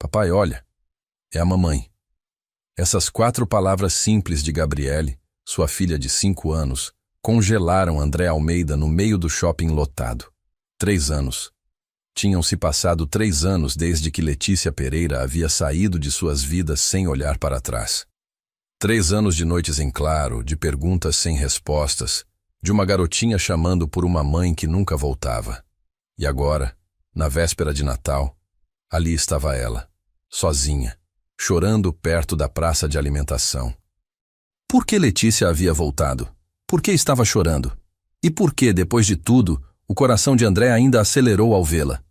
Papai, olha, é a mamãe. Essas 4 palavras simples de Gabriele, sua filha de 5 anos, congelaram André Almeida no meio do shopping lotado. 3 anos. Tinham-se passado 3 anos desde que Letícia Pereira havia saído de suas vidas sem olhar para trás. 3 anos de noites em claro, de perguntas sem respostas, de uma garotinha chamando por uma mãe que nunca voltava. E agora, na véspera de Natal, ali estava ela, sozinha, chorando perto da praça de alimentação. Por que Letícia havia voltado? Por que estava chorando? E por que, depois de tudo, o coração de André ainda acelerou ao vê-la?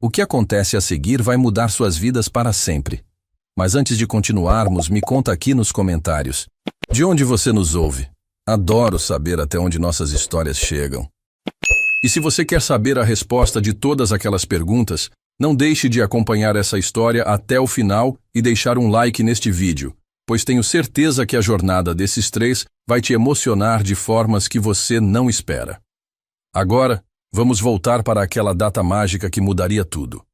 O que acontece a seguir vai mudar suas vidas para sempre. Mas antes de continuarmos, me conta aqui nos comentários. De onde você nos ouve? Adoro saber até onde nossas histórias chegam. E se você quer saber a resposta de todas aquelas perguntas, não deixe de acompanhar essa história até o final e deixar um like neste vídeo, pois tenho certeza que a jornada desses 3 vai te emocionar de formas que você não espera. Agora, vamos voltar para aquela data mágica que mudaria tudo.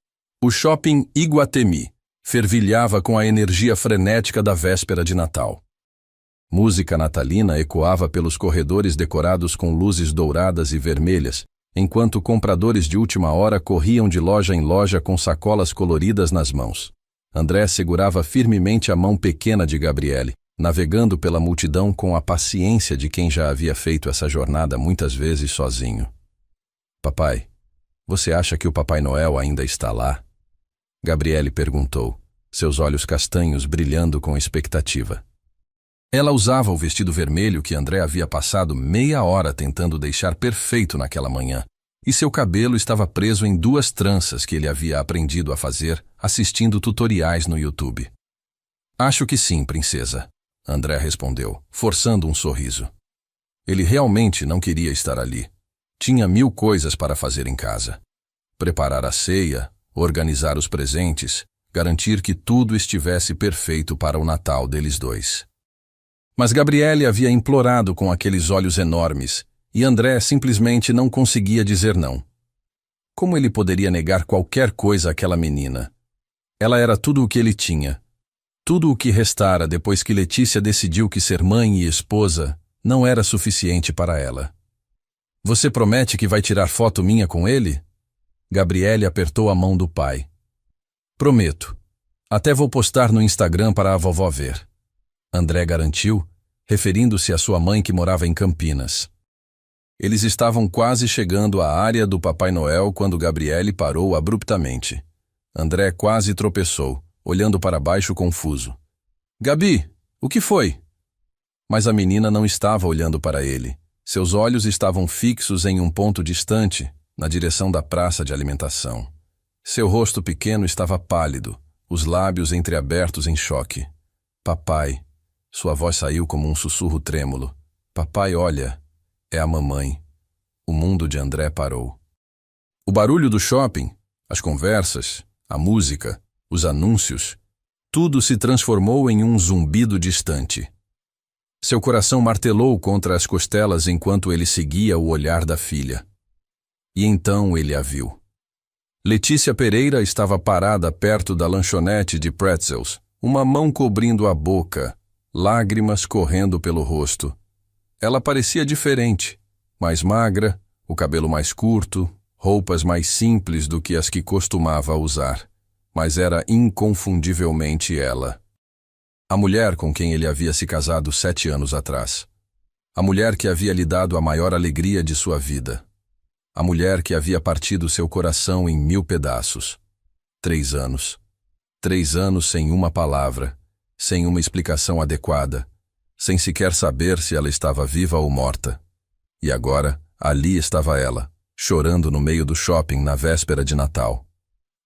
O shopping Iguatemi fervilhava com a energia frenética da véspera de Natal. Música natalina ecoava pelos corredores decorados com luzes douradas e vermelhas, enquanto compradores de última hora corriam de loja em loja com sacolas coloridas nas mãos. André segurava firmemente a mão pequena de Gabriele, navegando pela multidão com a paciência de quem já havia feito essa jornada muitas vezes sozinho. Papai, você acha que o Papai Noel ainda está lá? Gabriele perguntou, seus olhos castanhos brilhando com expectativa. Ela usava o vestido vermelho que André havia passado meia hora tentando deixar perfeito naquela manhã, e seu cabelo estava preso em 2 tranças que ele havia aprendido a fazer assistindo tutoriais no YouTube. Acho que sim, princesa, André respondeu, forçando um sorriso. Ele realmente não queria estar ali. Tinha 1000 coisas para fazer em casa. Preparar a ceia, organizar os presentes, garantir que tudo estivesse perfeito para o Natal deles 2. Mas Gabriele havia implorado com aqueles olhos enormes, e André simplesmente não conseguia dizer não. Como ele poderia negar qualquer coisa àquela menina? Ela era tudo o que ele tinha. Tudo o que restara depois que Letícia decidiu que ser mãe e esposa não era suficiente para ela. Você promete que vai tirar foto minha com ele? Gabriele apertou a mão do pai. Prometo. Até vou postar no Instagram para a vovó ver. André garantiu, referindo-se à sua mãe que morava em Campinas. Eles estavam quase chegando à área do Papai Noel quando Gabriele parou abruptamente. André quase tropeçou, olhando para baixo confuso. Gabi, o que foi? Mas a menina não estava olhando para ele. Seus olhos estavam fixos em um ponto distante, na direção da praça de alimentação. Seu rosto pequeno estava pálido, os lábios entreabertos em choque. Papai. Sua voz saiu como um sussurro trêmulo. Papai, olha, é a mamãe. O mundo de André parou. O barulho do shopping, as conversas, a música, os anúncios, tudo se transformou em um zumbido distante. Seu coração martelou contra as costelas enquanto ele seguia o olhar da filha. E então ele a viu. Letícia Pereira estava parada perto da lanchonete de pretzels, uma mão cobrindo a boca, lágrimas correndo pelo rosto. Ela parecia diferente, mais magra, o cabelo mais curto, roupas mais simples do que as que costumava usar, mas era inconfundivelmente ela. A mulher com quem ele havia se casado 7 anos atrás. A mulher que havia lhe dado a maior alegria de sua vida. A mulher que havia partido seu coração em 1000 pedaços. 3 anos. 3 anos sem uma palavra, sem uma explicação adequada, sem sequer saber se ela estava viva ou morta. E agora, ali estava ela, chorando no meio do shopping na véspera de Natal.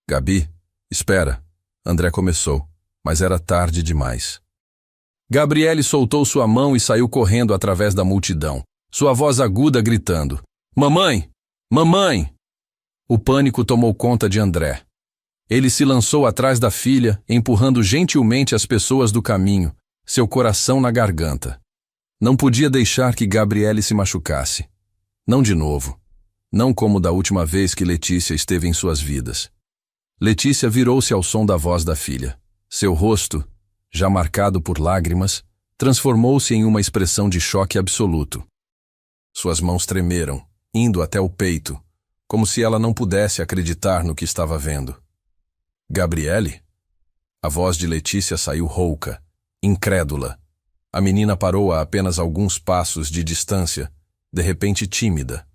Gabi, espera, André começou, mas era tarde demais. Gabriele soltou sua mão e saiu correndo através da multidão, sua voz aguda gritando, Mamãe! Mamãe! O pânico tomou conta de André. Ele se lançou atrás da filha, empurrando gentilmente as pessoas do caminho, seu coração na garganta. Não podia deixar que Gabriele se machucasse. Não de novo. Não como da última vez que Letícia esteve em suas vidas. Letícia virou-se ao som da voz da filha. Seu rosto, já marcado por lágrimas, transformou-se em uma expressão de choque absoluto. Suas mãos tremeram, indo até o peito, como se ela não pudesse acreditar no que estava vendo. Gabriele? A voz de Letícia saiu rouca, incrédula. A menina parou a apenas alguns passos de distância, de repente tímida.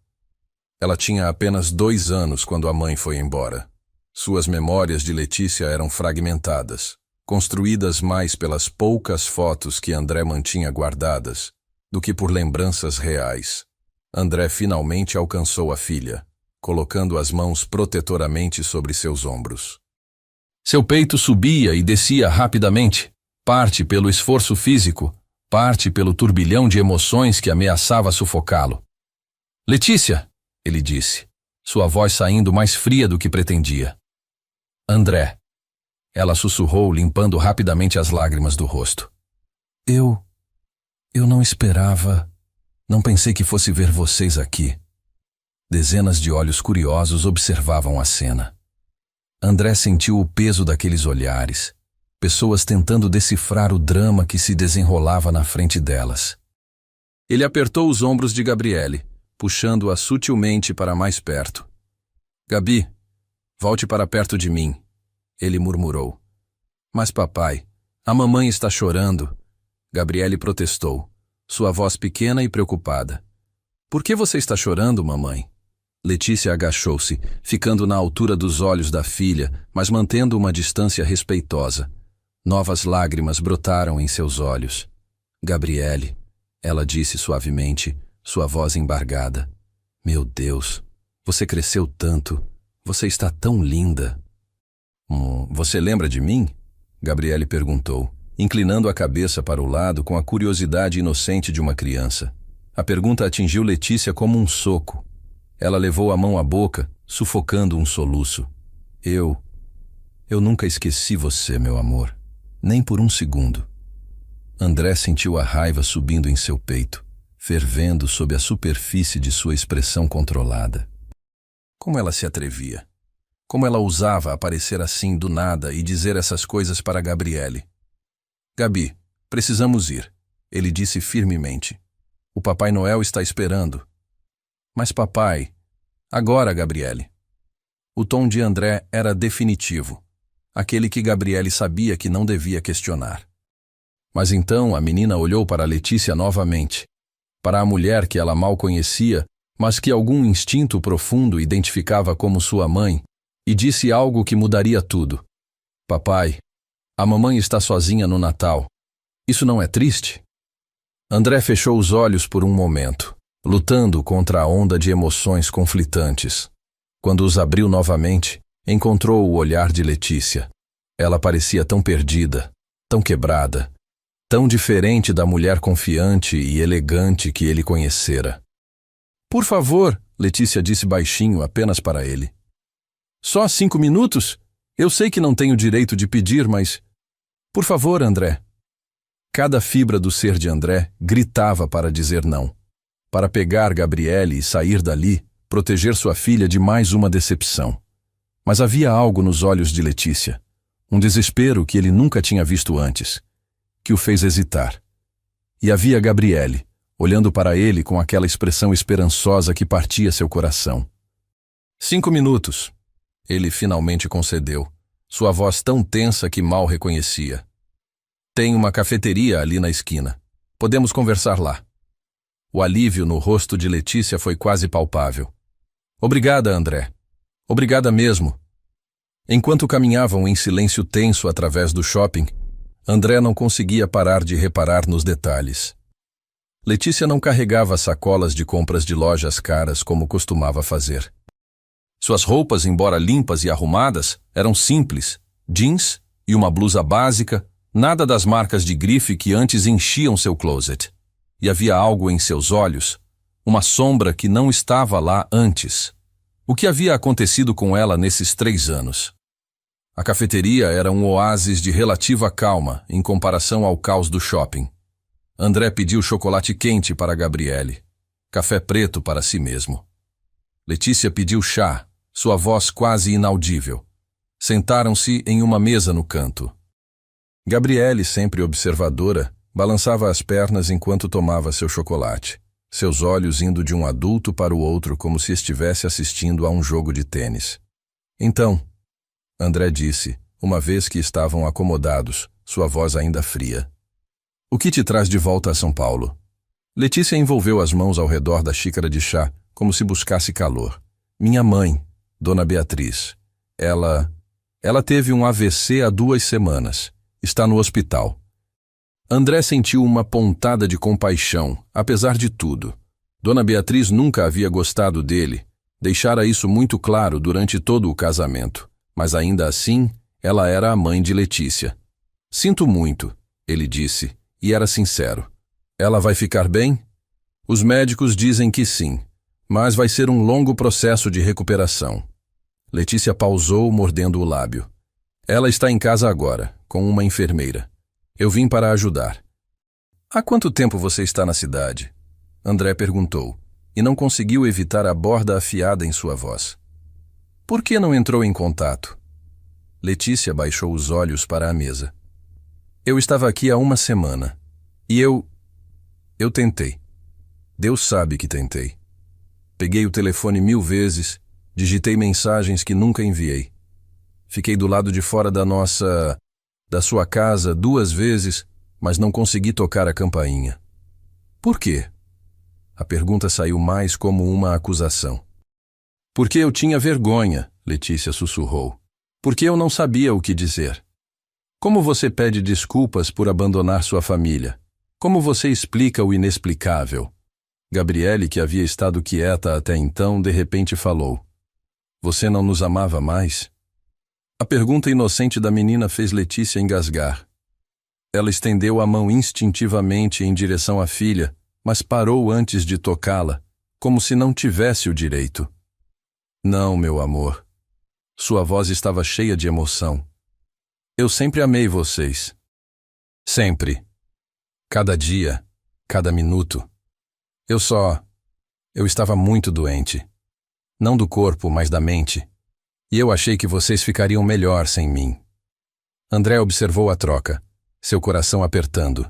Ela tinha apenas 2 anos quando a mãe foi embora. Suas memórias de Letícia eram fragmentadas, construídas mais pelas poucas fotos que André mantinha guardadas do que por lembranças reais. André finalmente alcançou a filha, colocando as mãos protetoramente sobre seus ombros. Seu peito subia e descia rapidamente, parte pelo esforço físico, parte pelo turbilhão de emoções que ameaçava sufocá-lo. Letícia, ele disse, sua voz saindo mais fria do que pretendia. André. Ela sussurrou, limpando rapidamente as lágrimas do rosto. Eu não esperava. Não pensei que fosse ver vocês aqui. Dezenas de olhos curiosos observavam a cena. André sentiu o peso daqueles olhares, pessoas tentando decifrar o drama que se desenrolava na frente delas. Ele apertou os ombros de Gabriele, puxando-a sutilmente para mais perto. Gabi, volte para perto de mim, ele murmurou. Mas papai, a mamãe está chorando. Gabriele protestou, sua voz pequena e preocupada. Por que você está chorando, mamãe? Letícia agachou-se, ficando na altura dos olhos da filha, mas mantendo uma distância respeitosa. Novas lágrimas brotaram em seus olhos. Gabriele, ela disse suavemente, sua voz embargada. Meu Deus, você cresceu tanto. Você está tão linda. Você lembra de mim? Gabriele perguntou, inclinando a cabeça para o lado com a curiosidade inocente de uma criança. A pergunta atingiu Letícia como um soco. Ela levou a mão à boca, sufocando um soluço. Eu nunca esqueci você, meu amor. Nem por um segundo. André sentiu a raiva subindo em seu peito, fervendo sob a superfície de sua expressão controlada. Como ela se atrevia? Como ela ousava aparecer assim do nada e dizer essas coisas para Gabriele? Gabi, precisamos ir, ele disse firmemente. O Papai Noel está esperando. Mas papai... Agora, Gabriele. O tom de André era definitivo, aquele que Gabriele sabia que não devia questionar. Mas então a menina olhou para Letícia novamente, para a mulher que ela mal conhecia, mas que algum instinto profundo identificava como sua mãe, e disse algo que mudaria tudo. Papai, a mamãe está sozinha no Natal. Isso não é triste? André fechou os olhos por um momento, lutando contra a onda de emoções conflitantes. Quando os abriu novamente, encontrou o olhar de Letícia. Ela parecia tão perdida, tão quebrada, tão diferente da mulher confiante e elegante que ele conhecera. Por favor, Letícia disse baixinho apenas para ele. Só 5 minutos? Eu sei que não tenho direito de pedir, mas... Por favor, André. Cada fibra do ser de André gritava para dizer não, para pegar Gabriele e sair dali, proteger sua filha de mais uma decepção. Mas havia algo nos olhos de Letícia, um desespero que ele nunca tinha visto antes, que o fez hesitar. E havia Gabriele, olhando para ele com aquela expressão esperançosa que partia seu coração. 5 minutos. Ele finalmente concedeu, sua voz tão tensa que mal reconhecia. Tem uma cafeteria ali na esquina. Podemos conversar lá. O alívio no rosto de Letícia foi quase palpável. Obrigada, André. Obrigada mesmo. Enquanto caminhavam em silêncio tenso através do shopping, André não conseguia parar de reparar nos detalhes. Letícia não carregava sacolas de compras de lojas caras como costumava fazer. Suas roupas, embora limpas e arrumadas, eram simples, jeans e uma blusa básica, nada das marcas de grife que antes enchiam seu closet. E havia algo em seus olhos, uma sombra que não estava lá antes. O que havia acontecido com ela nesses 3 anos? A cafeteria era um oásis de relativa calma em comparação ao caos do shopping. André pediu chocolate quente para Gabriele, café preto para si mesmo. Letícia pediu chá, sua voz quase inaudível. Sentaram-se em uma mesa no canto. Gabriele, sempre observadora, balançava as pernas enquanto tomava seu chocolate, seus olhos indo de um adulto para o outro como se estivesse assistindo a um jogo de tênis. Então, André disse, uma vez que estavam acomodados, sua voz ainda fria. O que te traz de volta a São Paulo? Letícia envolveu as mãos ao redor da xícara de chá, como se buscasse calor. Minha mãe, Dona Beatriz. Ela teve um AVC há 2 semanas. Está no hospital. André sentiu uma pontada de compaixão, apesar de tudo. Dona Beatriz nunca havia gostado dele. Deixara isso muito claro durante todo o casamento. Mas ainda assim, ela era a mãe de Letícia. Sinto muito, ele disse, e era sincero. Ela vai ficar bem? Os médicos dizem que sim, mas vai ser um longo processo de recuperação. Letícia pausou, mordendo o lábio. Ela está em casa agora, com uma enfermeira. Eu vim para ajudar. Há quanto tempo você está na cidade? André perguntou, e não conseguiu evitar a borda afiada em sua voz. Por que não entrou em contato? Letícia baixou os olhos para a mesa. Eu estava aqui há 1 semana, e eu tentei. Deus sabe que tentei. Peguei o telefone 1000 vezes, digitei mensagens que nunca enviei. Fiquei do lado de fora da sua casa 2 vezes, mas não consegui tocar a campainha. Por quê? A pergunta saiu mais como uma acusação. Porque eu tinha vergonha, Letícia sussurrou. Porque eu não sabia o que dizer. Como você pede desculpas por abandonar sua família? Como você explica o inexplicável? Gabriele, que havia estado quieta até então, de repente falou. Você não nos amava mais? A pergunta inocente da menina fez Letícia engasgar. Ela estendeu a mão instintivamente em direção à filha, mas parou antes de tocá-la, como se não tivesse o direito. Não, meu amor. Sua voz estava cheia de emoção. Eu sempre amei vocês. Sempre. Cada dia, cada minuto. Eu estava muito doente. Não do corpo, mas da mente. E eu achei que vocês ficariam melhor sem mim. André observou a troca, seu coração apertando.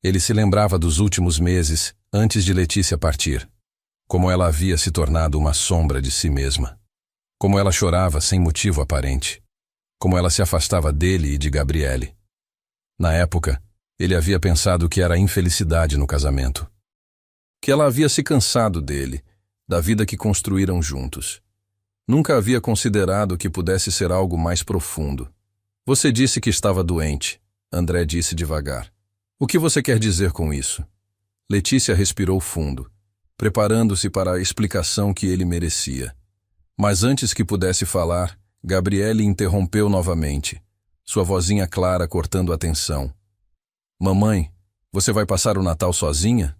Ele se lembrava dos últimos meses, antes de Letícia partir. Como ela havia se tornado uma sombra de si mesma. Como ela chorava sem motivo aparente. Como ela se afastava dele e de Gabriele. Na época, ele havia pensado que era infelicidade no casamento. Que ela havia se cansado dele, da vida que construíram juntos. Nunca havia considerado que pudesse ser algo mais profundo. Você disse que estava doente, André disse devagar. O que você quer dizer com isso? Letícia respirou fundo, preparando-se para a explicação que ele merecia. Mas antes que pudesse falar, Gabriele interrompeu novamente, sua vozinha clara cortando a tensão. Mamãe, você vai passar o Natal sozinha?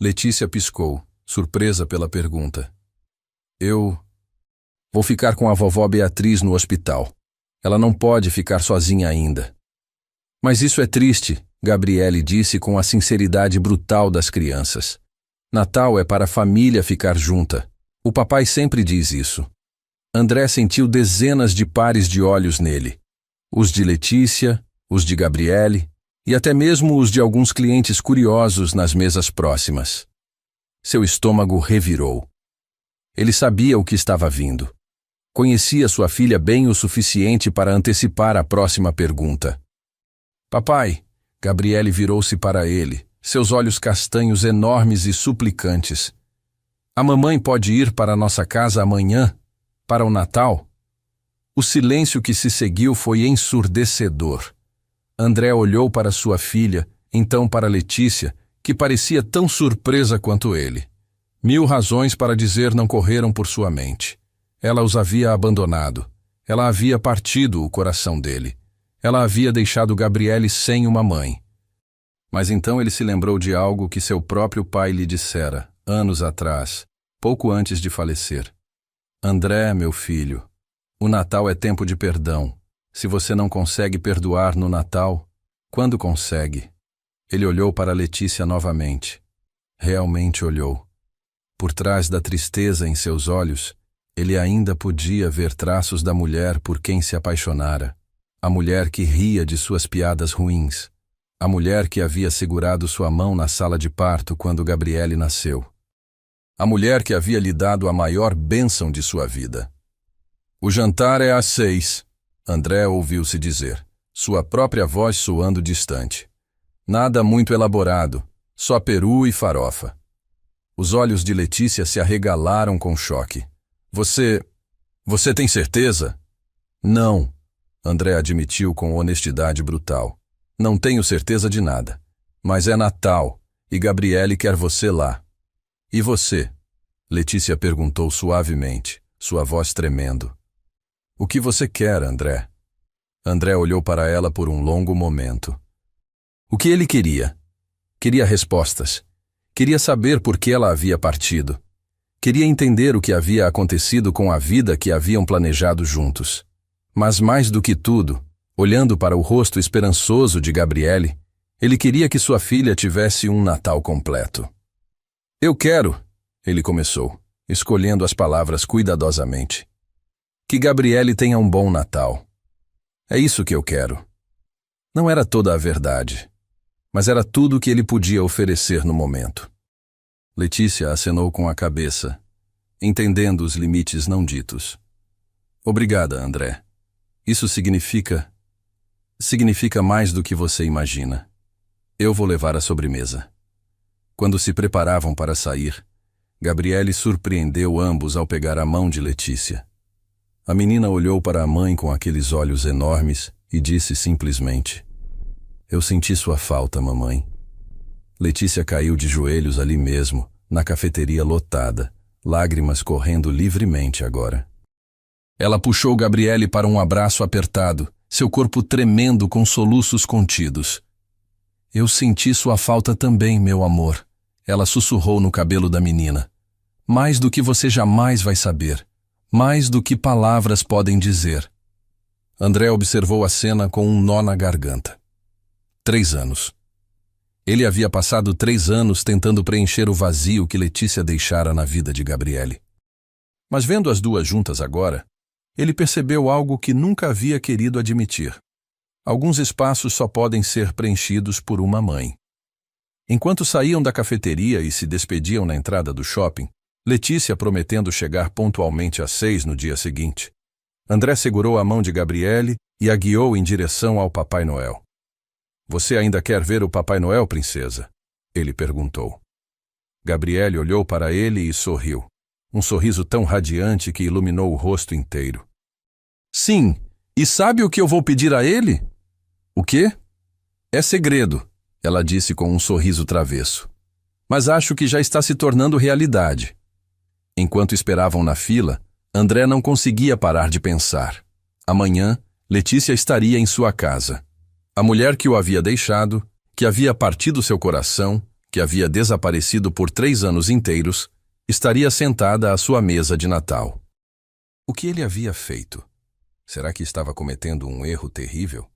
Letícia piscou, surpresa pela pergunta. Eu vou ficar com a vovó Beatriz no hospital. Ela não pode ficar sozinha ainda. Mas isso é triste, Gabriele disse com a sinceridade brutal das crianças. Natal é para a família ficar junta. O papai sempre diz isso. André sentiu dezenas de pares de olhos nele. Os de Letícia, os de Gabriele e até mesmo os de alguns clientes curiosos nas mesas próximas. Seu estômago revirou. Ele sabia o que estava vindo. Conhecia sua filha bem o suficiente para antecipar a próxima pergunta. Papai, Gabriele virou-se para ele, seus olhos castanhos enormes e suplicantes. A mamãe pode ir para nossa casa amanhã, para o Natal? O silêncio que se seguiu foi ensurdecedor. André olhou para sua filha, então para Letícia, que parecia tão surpresa quanto ele. 1000 razões para dizer não correram por sua mente. Ela os havia abandonado. Ela havia partido o coração dele. Ela havia deixado Gabriele sem uma mãe. Mas então ele se lembrou de algo que seu próprio pai lhe dissera, anos atrás, pouco antes de falecer. André, meu filho, o Natal é tempo de perdão. Se você não consegue perdoar no Natal, quando consegue? Ele olhou para Letícia novamente. Realmente olhou. Por trás da tristeza em seus olhos, Ele ainda podia ver traços da mulher por quem se apaixonara, a mulher que ria de suas piadas ruins, a mulher que havia segurado sua mão na sala de parto quando Gabriele nasceu, a mulher que havia lhe dado a maior bênção de sua vida. "O jantar é às 6, André ouviu-se dizer, sua própria voz soando distante. Nada muito elaborado, só peru e farofa. Os olhos de Letícia se arregalaram com choque. Você tem certeza?" "Não", André admitiu com honestidade brutal. "Não tenho certeza de nada. Mas é Natal, e Gabriele quer você lá." "E você?" Letícia perguntou suavemente, sua voz tremendo. "O que você quer, André?" André olhou para ela por um longo momento. O que ele queria? Queria respostas. Queria saber por que ela havia partido. Queria entender o que havia acontecido com a vida que haviam planejado juntos. Mas mais do que tudo, olhando para o rosto esperançoso de Gabriele, ele queria que sua filha tivesse um Natal completo. "Eu quero", ele começou, escolhendo as palavras cuidadosamente, "que Gabriele tenha um bom Natal. É isso que eu quero." Não era toda a verdade, mas era tudo o que ele podia oferecer no momento. Letícia acenou com a cabeça, entendendo os limites não ditos. "Obrigada, André. Isso significa mais do que você imagina. Eu vou levar a sobremesa." Quando se preparavam para sair, Gabriele surpreendeu ambos ao pegar a mão de Letícia. A menina olhou para a mãe com aqueles olhos enormes e disse simplesmente: "Eu senti sua falta, mamãe." Letícia caiu de joelhos ali mesmo, na cafeteria lotada, lágrimas correndo livremente agora. Ela puxou Gabriele para um abraço apertado, seu corpo tremendo com soluços contidos. "Eu senti sua falta também, meu amor", ela sussurrou no cabelo da menina. "Mais do que você jamais vai saber. Mais do que palavras podem dizer." André observou a cena com um nó na garganta. 3 anos. Ele havia passado 3 anos tentando preencher o vazio que Letícia deixara na vida de Gabriele. Mas vendo as duas juntas agora, ele percebeu algo que nunca havia querido admitir. Alguns espaços só podem ser preenchidos por uma mãe. Enquanto saíam da cafeteria e se despediam na entrada do shopping, Letícia prometendo chegar pontualmente às 6 no dia seguinte, André segurou a mão de Gabriele e a guiou em direção ao Papai Noel. "Você ainda quer ver o Papai Noel, princesa?" ele perguntou. Gabriele olhou para ele e sorriu, um sorriso tão radiante que iluminou o rosto inteiro. "Sim, e sabe o que eu vou pedir a ele?" "O quê?" "É segredo", ela disse com um sorriso travesso. "Mas acho que já está se tornando realidade." Enquanto esperavam na fila, André não conseguia parar de pensar. Amanhã, Letícia estaria em sua casa. A mulher que o havia deixado, que havia partido seu coração, que havia desaparecido por 3 anos inteiros, estaria sentada à sua mesa de Natal. O que ele havia feito? Será que estava cometendo um erro terrível?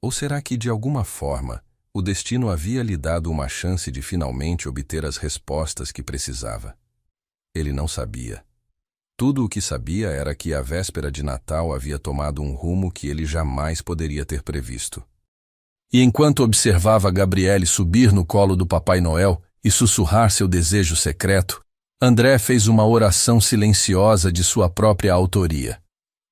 Ou será que, de alguma forma, o destino havia lhe dado uma chance de finalmente obter as respostas que precisava? Ele não sabia. Tudo o que sabia era que a véspera de Natal havia tomado um rumo que ele jamais poderia ter previsto. E enquanto observava Gabriele subir no colo do Papai Noel e sussurrar seu desejo secreto, André fez uma oração silenciosa de sua própria autoria.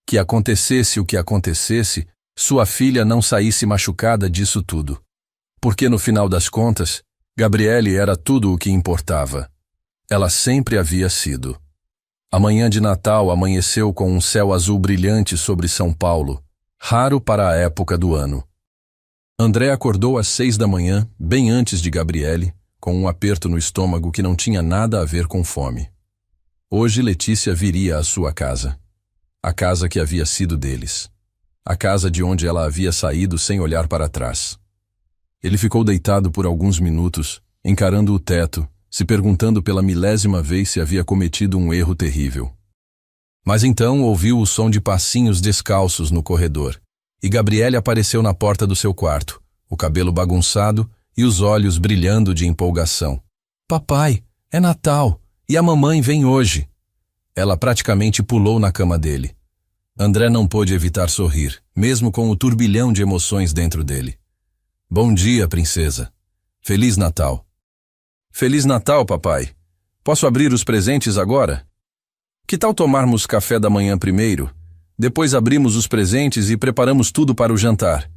Que acontecesse o que acontecesse, sua filha não saísse machucada disso tudo. Porque no final das contas, Gabriele era tudo o que importava. Ela sempre havia sido. A manhã de Natal amanheceu com um céu azul brilhante sobre São Paulo, raro para a época do ano. André acordou às 6 da manhã, bem antes de Gabriele, com um aperto no estômago que não tinha nada a ver com fome. Hoje Letícia viria à sua casa. A casa que havia sido deles. A casa de onde ela havia saído sem olhar para trás. Ele ficou deitado por alguns minutos, encarando o teto, se perguntando pela 1000ª vez se havia cometido um erro terrível. Mas então ouviu o som de passinhos descalços no corredor, e Gabriele apareceu na porta do seu quarto, o cabelo bagunçado e os olhos brilhando de empolgação. "Papai, é Natal, e a mamãe vem hoje." Ela praticamente pulou na cama dele. André não pôde evitar sorrir, mesmo com o turbilhão de emoções dentro dele. Bom dia, princesa. Feliz Natal. Feliz Natal, papai. Posso abrir os presentes agora? Que tal tomarmos café da manhã primeiro? Depois abrimos os presentes e preparamos tudo para o jantar.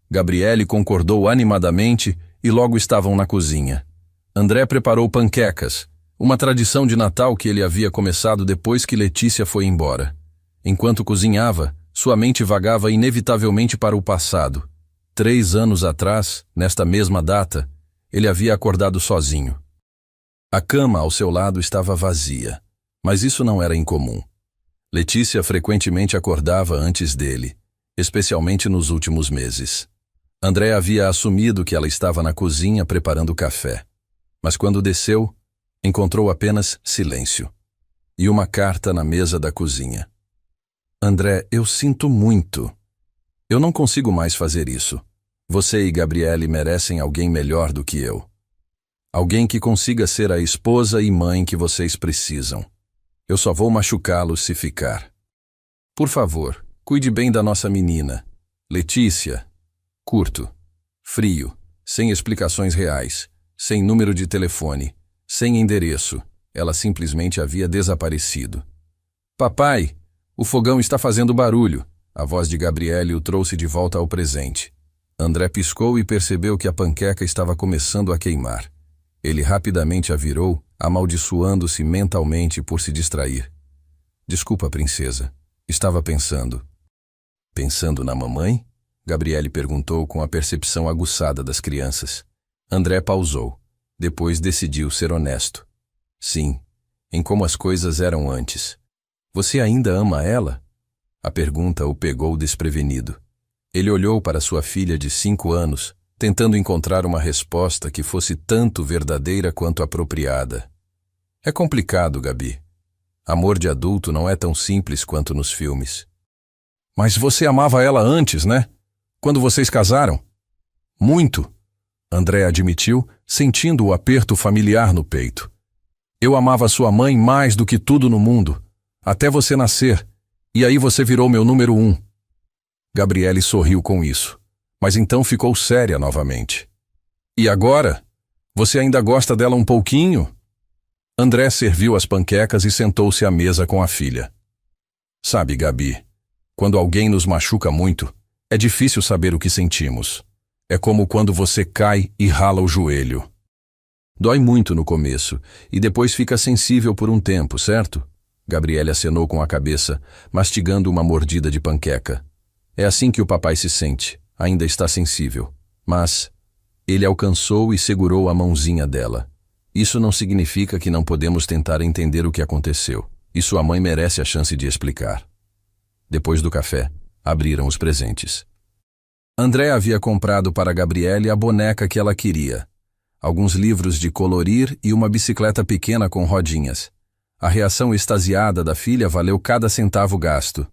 Gabriele concordou animadamente e logo estavam na cozinha. André preparou panquecas, uma tradição de Natal que ele havia começado depois que Letícia foi embora. Enquanto cozinhava, sua mente vagava inevitavelmente para o passado. 3 anos atrás, nesta mesma data, ele havia acordado sozinho. A cama ao seu lado estava vazia, mas isso não era incomum. Letícia frequentemente acordava antes dele, especialmente nos últimos meses. André havia assumido que ela estava na cozinha preparando café, mas quando desceu, encontrou apenas silêncio e uma carta na mesa da cozinha. André, eu sinto muito. Eu não consigo mais fazer isso. Você e Gabriele merecem alguém melhor do que eu. Alguém que consiga ser a esposa e mãe que vocês precisam. Eu só vou machucá-los se ficar. Por favor, cuide bem da nossa menina. Letícia. Curto. Frio. Sem explicações reais. Sem número de telefone. Sem endereço. Ela simplesmente havia desaparecido. Papai, o fogão está fazendo barulho. A voz de Gabriele o trouxe de volta ao presente. André piscou e percebeu que a panqueca estava começando a queimar. Ele rapidamente a virou, amaldiçoando-se mentalmente por se distrair. Desculpa, princesa. Estava pensando. Pensando na mamãe? Gabriele perguntou com a percepção aguçada das crianças. André pausou. Depois decidiu ser honesto. Sim, em como as coisas eram antes. Você ainda ama ela? A pergunta o pegou desprevenido. Ele olhou para sua filha de 5 anos, tentando encontrar uma resposta que fosse tanto verdadeira quanto apropriada. É complicado, Gabi. Amor de adulto não é tão simples quanto nos filmes. Mas você amava ela antes, né? Quando vocês casaram? Muito, André admitiu, sentindo o aperto familiar no peito. Eu amava sua mãe mais do que tudo no mundo, até você nascer, e aí você virou meu número 1. Gabriele sorriu com isso, mas então ficou séria novamente. E agora? Você ainda gosta dela um pouquinho? André serviu as panquecas e sentou-se à mesa com a filha. Sabe, Gabi, quando alguém nos machuca muito, é difícil saber o que sentimos. É como quando você cai e rala o joelho. Dói muito no começo, e depois fica sensível por um tempo, certo? Gabriele acenou com a cabeça, mastigando uma mordida de panqueca. É assim que o papai se sente, ainda está sensível. Mas ele alcançou e segurou a mãozinha dela. Isso não significa que não podemos tentar entender o que aconteceu, e sua mãe merece a chance de explicar. Depois do café, abriram os presentes. André havia comprado para Gabriele a boneca que ela queria, alguns livros de colorir e uma bicicleta pequena com rodinhas. A reação extasiada da filha valeu cada centavo gasto.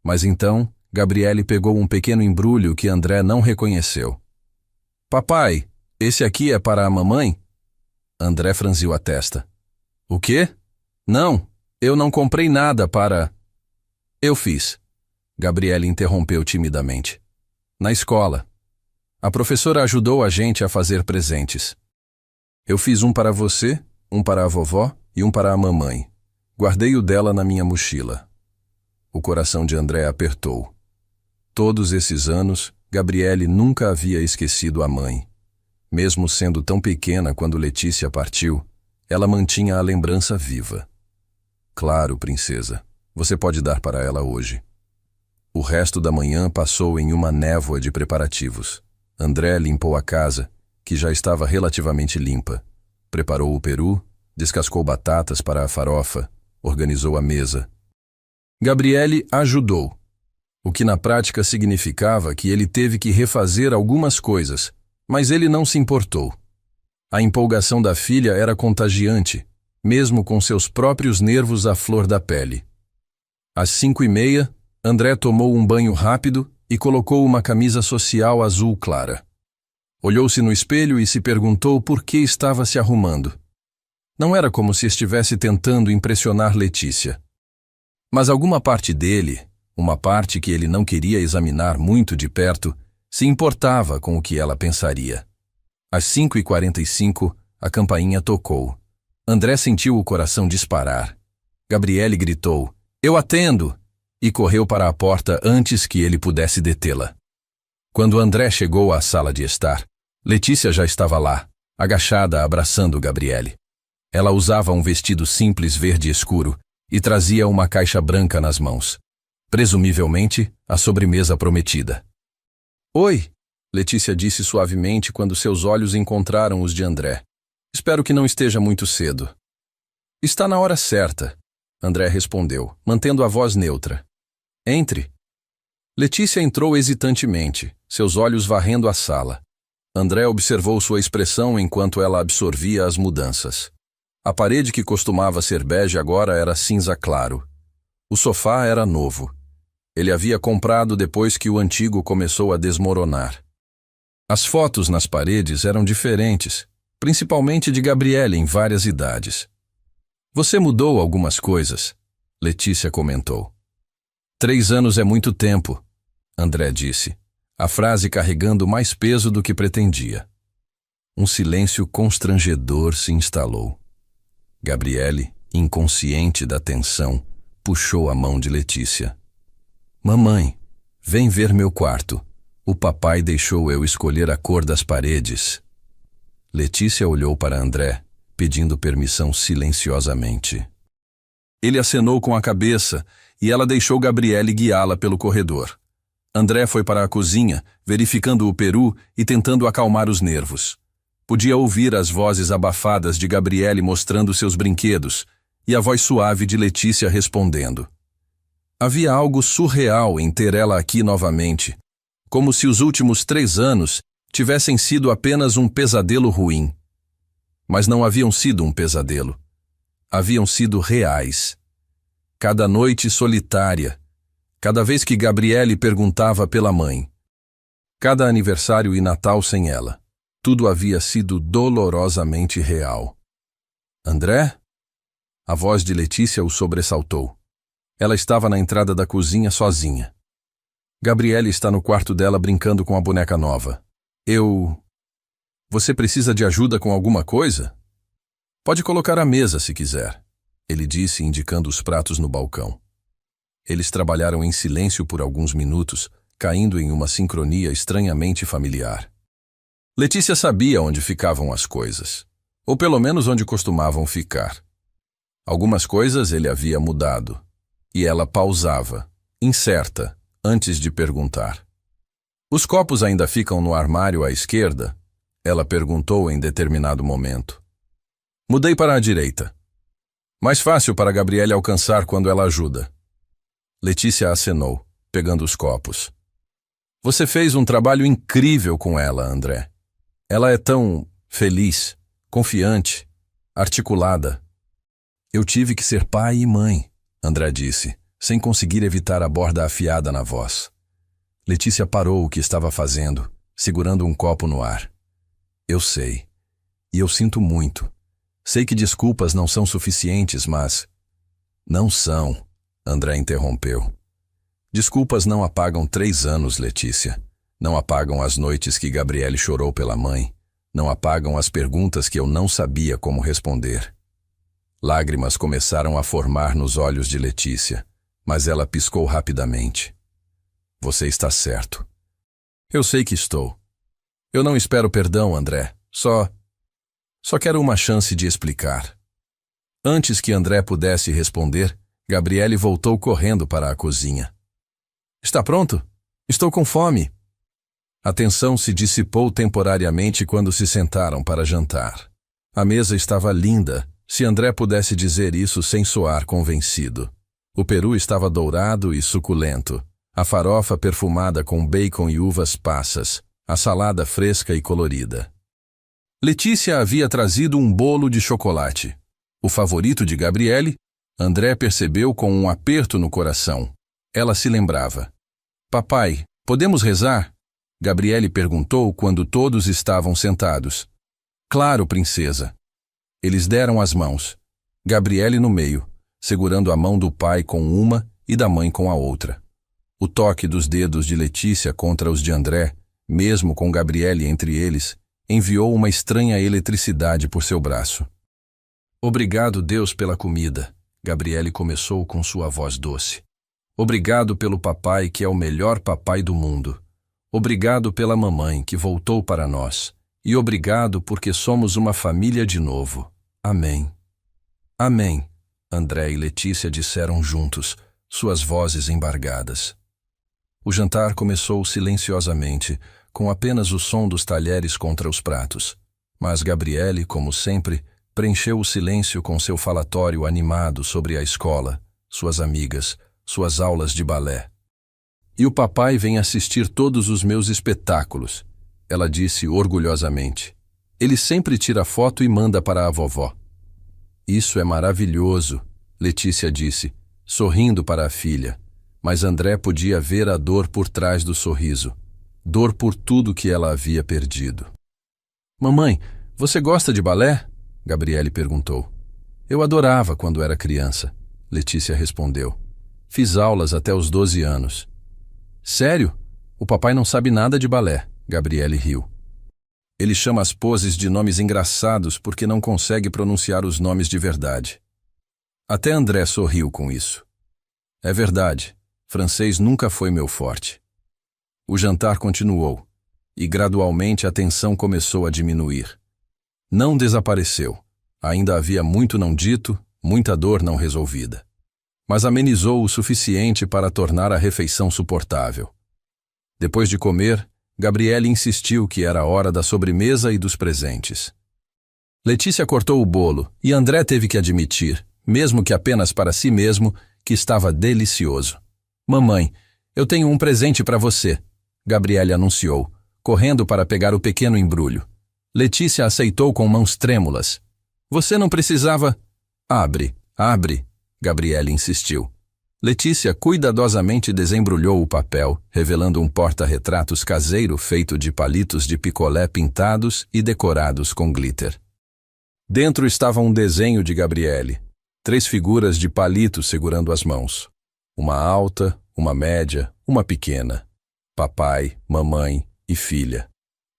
Mas então, Gabriele pegou um pequeno embrulho que André não reconheceu. Papai, esse aqui é para a mamãe? André franziu a testa. O quê? Não, eu não comprei nada para... Eu fiz. Gabriele interrompeu timidamente. Na escola. A professora ajudou a gente a fazer presentes. Eu fiz um para você, um para a vovó e um para a mamãe. Guardei o dela na minha mochila. O coração de André apertou. Todos esses anos, Gabriele nunca havia esquecido a mãe. Mesmo sendo tão pequena quando Letícia partiu, ela mantinha a lembrança viva. Claro, princesa, você pode dar para ela hoje. O resto da manhã passou em uma névoa de preparativos. André limpou a casa, que já estava relativamente limpa. Preparou o peru, descascou batatas para a farofa, organizou a mesa. Gabriele ajudou, o que na prática significava que ele teve que refazer algumas coisas, mas ele não se importou. A empolgação da filha era contagiante, mesmo com seus próprios nervos à flor da pele. Às 5h30, André tomou um banho rápido e colocou uma camisa social azul clara. Olhou-se no espelho e se perguntou por que estava se arrumando. Não era como se estivesse tentando impressionar Letícia. Mas alguma parte dele, uma parte que ele não queria examinar muito de perto, se importava com o que ela pensaria. Às 5h45, a campainha tocou. André sentiu o coração disparar. Gabriele gritou, "Eu atendo!" e correu para a porta antes que ele pudesse detê-la. Quando André chegou à sala de estar, Letícia já estava lá, agachada abraçando Gabriele. Ela usava um vestido simples verde escuro e trazia uma caixa branca nas mãos. Presumivelmente, a sobremesa prometida. "Oi", Letícia disse suavemente quando seus olhos encontraram os de André. "Espero que não esteja muito cedo." "Está na hora certa", André respondeu, mantendo a voz neutra. "Entre." Letícia entrou hesitantemente, seus olhos varrendo a sala. André observou sua expressão enquanto ela absorvia as mudanças. A parede que costumava ser bege agora era cinza claro. O sofá era novo. Ele havia comprado depois que o antigo começou a desmoronar. As fotos nas paredes eram diferentes, principalmente de Gabriele em várias idades. "Você mudou algumas coisas", Letícia comentou. 3 anos é muito tempo, André disse, a frase carregando mais peso do que pretendia. Um silêncio constrangedor se instalou. Gabriele, inconsciente da tensão, puxou a mão de Letícia. "Mamãe, vem ver meu quarto. O papai deixou eu escolher a cor das paredes." Letícia olhou para André, pedindo permissão silenciosamente. Ele acenou com a cabeça e ela deixou Gabriele guiá-la pelo corredor. André foi para a cozinha, verificando o peru e tentando acalmar os nervos. Podia ouvir as vozes abafadas de Gabriele mostrando seus brinquedos e a voz suave de Letícia respondendo. Havia algo surreal em ter ela aqui novamente, como se os últimos 3 anos tivessem sido apenas um pesadelo ruim. Mas não haviam sido um pesadelo. Haviam sido reais. Cada noite solitária, cada vez que Gabriele perguntava pela mãe. Cada aniversário e Natal sem ela. Tudo havia sido dolorosamente real. "André?" A voz de Letícia o sobressaltou. Ela estava na entrada da cozinha sozinha. "Gabriele está no quarto dela brincando com a boneca nova. Você precisa de ajuda com alguma coisa? Pode colocar a mesa se quiser", ele disse, indicando os pratos no balcão. Eles trabalharam em silêncio por alguns minutos, caindo em uma sincronia estranhamente familiar. Letícia sabia onde ficavam as coisas, ou pelo menos onde costumavam ficar. Algumas coisas ele havia mudado, e ela pausava, incerta, antes de perguntar. "Os copos ainda ficam no armário à esquerda?" ela perguntou em determinado momento. "Mudei para a direita. Mais fácil para Gabriele alcançar quando ela ajuda." Letícia acenou, pegando os copos. "Você fez um trabalho incrível com ela, André. Ela é tão feliz, confiante, articulada." "Eu tive que ser pai e mãe", André disse, sem conseguir evitar a borda afiada na voz. Letícia parou o que estava fazendo, segurando um copo no ar. "Eu sei. E eu sinto muito. Sei que desculpas não são suficientes, mas..." "Não são", André interrompeu. "Desculpas não apagam 3 anos, Letícia. Não apagam as noites que Gabriele chorou pela mãe. Não apagam as perguntas que eu não sabia como responder." Lágrimas começaram a formar nos olhos de Letícia, mas ela piscou rapidamente. "Você está certo." "Eu sei que estou. Eu não espero perdão, André. Só quero uma chance de explicar." Antes que André pudesse responder, Gabriele voltou correndo para a cozinha. "Está pronto? Estou com fome." A tensão se dissipou temporariamente quando se sentaram para jantar. A mesa estava linda, se André pudesse dizer isso sem soar convencido. O peru estava dourado e suculento, a farofa perfumada com bacon e uvas passas, a salada fresca e colorida. Letícia havia trazido um bolo de chocolate. O favorito de Gabriele, André percebeu com um aperto no coração. Ela se lembrava. "Papai, podemos rezar?" Gabriele perguntou quando todos estavam sentados. "Claro, princesa." Eles deram as mãos. Gabriele no meio, segurando a mão do pai com uma e da mãe com a outra. O toque dos dedos de Letícia contra os de André, mesmo com Gabriele entre eles, enviou uma estranha eletricidade por seu braço. Obrigado, Deus, pela comida, Gabriele começou com sua voz doce. Obrigado pelo papai, que é o melhor papai do mundo. Obrigado pela mamãe, que voltou para nós. E obrigado porque somos uma família de novo. Amém. Amém, André e Letícia disseram juntos, suas vozes embargadas. O jantar começou silenciosamente, com apenas o som dos talheres contra os pratos. Mas Gabriele, como sempre, preencheu o silêncio com seu falatório animado sobre a escola, suas amigas, suas aulas de balé. E o papai vem assistir todos os meus espetáculos, ela disse orgulhosamente. Ele sempre tira foto e manda para a vovó. Isso é maravilhoso, Letícia disse, sorrindo para a filha. Mas André podia ver a dor por trás do sorriso. Dor por tudo que ela havia perdido. Mamãe, você gosta de balé? Gabriele perguntou. Eu adorava quando era criança, Letícia respondeu. Fiz aulas até os 12 anos. Sério? O papai não sabe nada de balé, Gabriele riu. Ele chama as poses de nomes engraçados porque não consegue pronunciar os nomes de verdade. Até André sorriu com isso. É verdade, francês nunca foi meu forte. O jantar continuou, e gradualmente a tensão começou a diminuir. Não desapareceu. Ainda havia muito não dito, muita dor não resolvida. Mas amenizou o suficiente para tornar a refeição suportável. Depois de comer, Gabriele insistiu que era a hora da sobremesa e dos presentes. Letícia cortou o bolo e André teve que admitir, mesmo que apenas para si mesmo, que estava delicioso. Mamãe, eu tenho um presente para você, Gabriele anunciou, correndo para pegar o pequeno embrulho. Letícia aceitou com mãos trêmulas. Você não precisava... Abre, Gabriele insistiu. Letícia cuidadosamente desembrulhou o papel, revelando um porta-retratos caseiro feito de palitos de picolé pintados e decorados com glitter. Dentro estava um desenho de Gabriele, 3 figuras de palito segurando as mãos. Uma alta, uma média, uma pequena. Papai, mamãe e filha.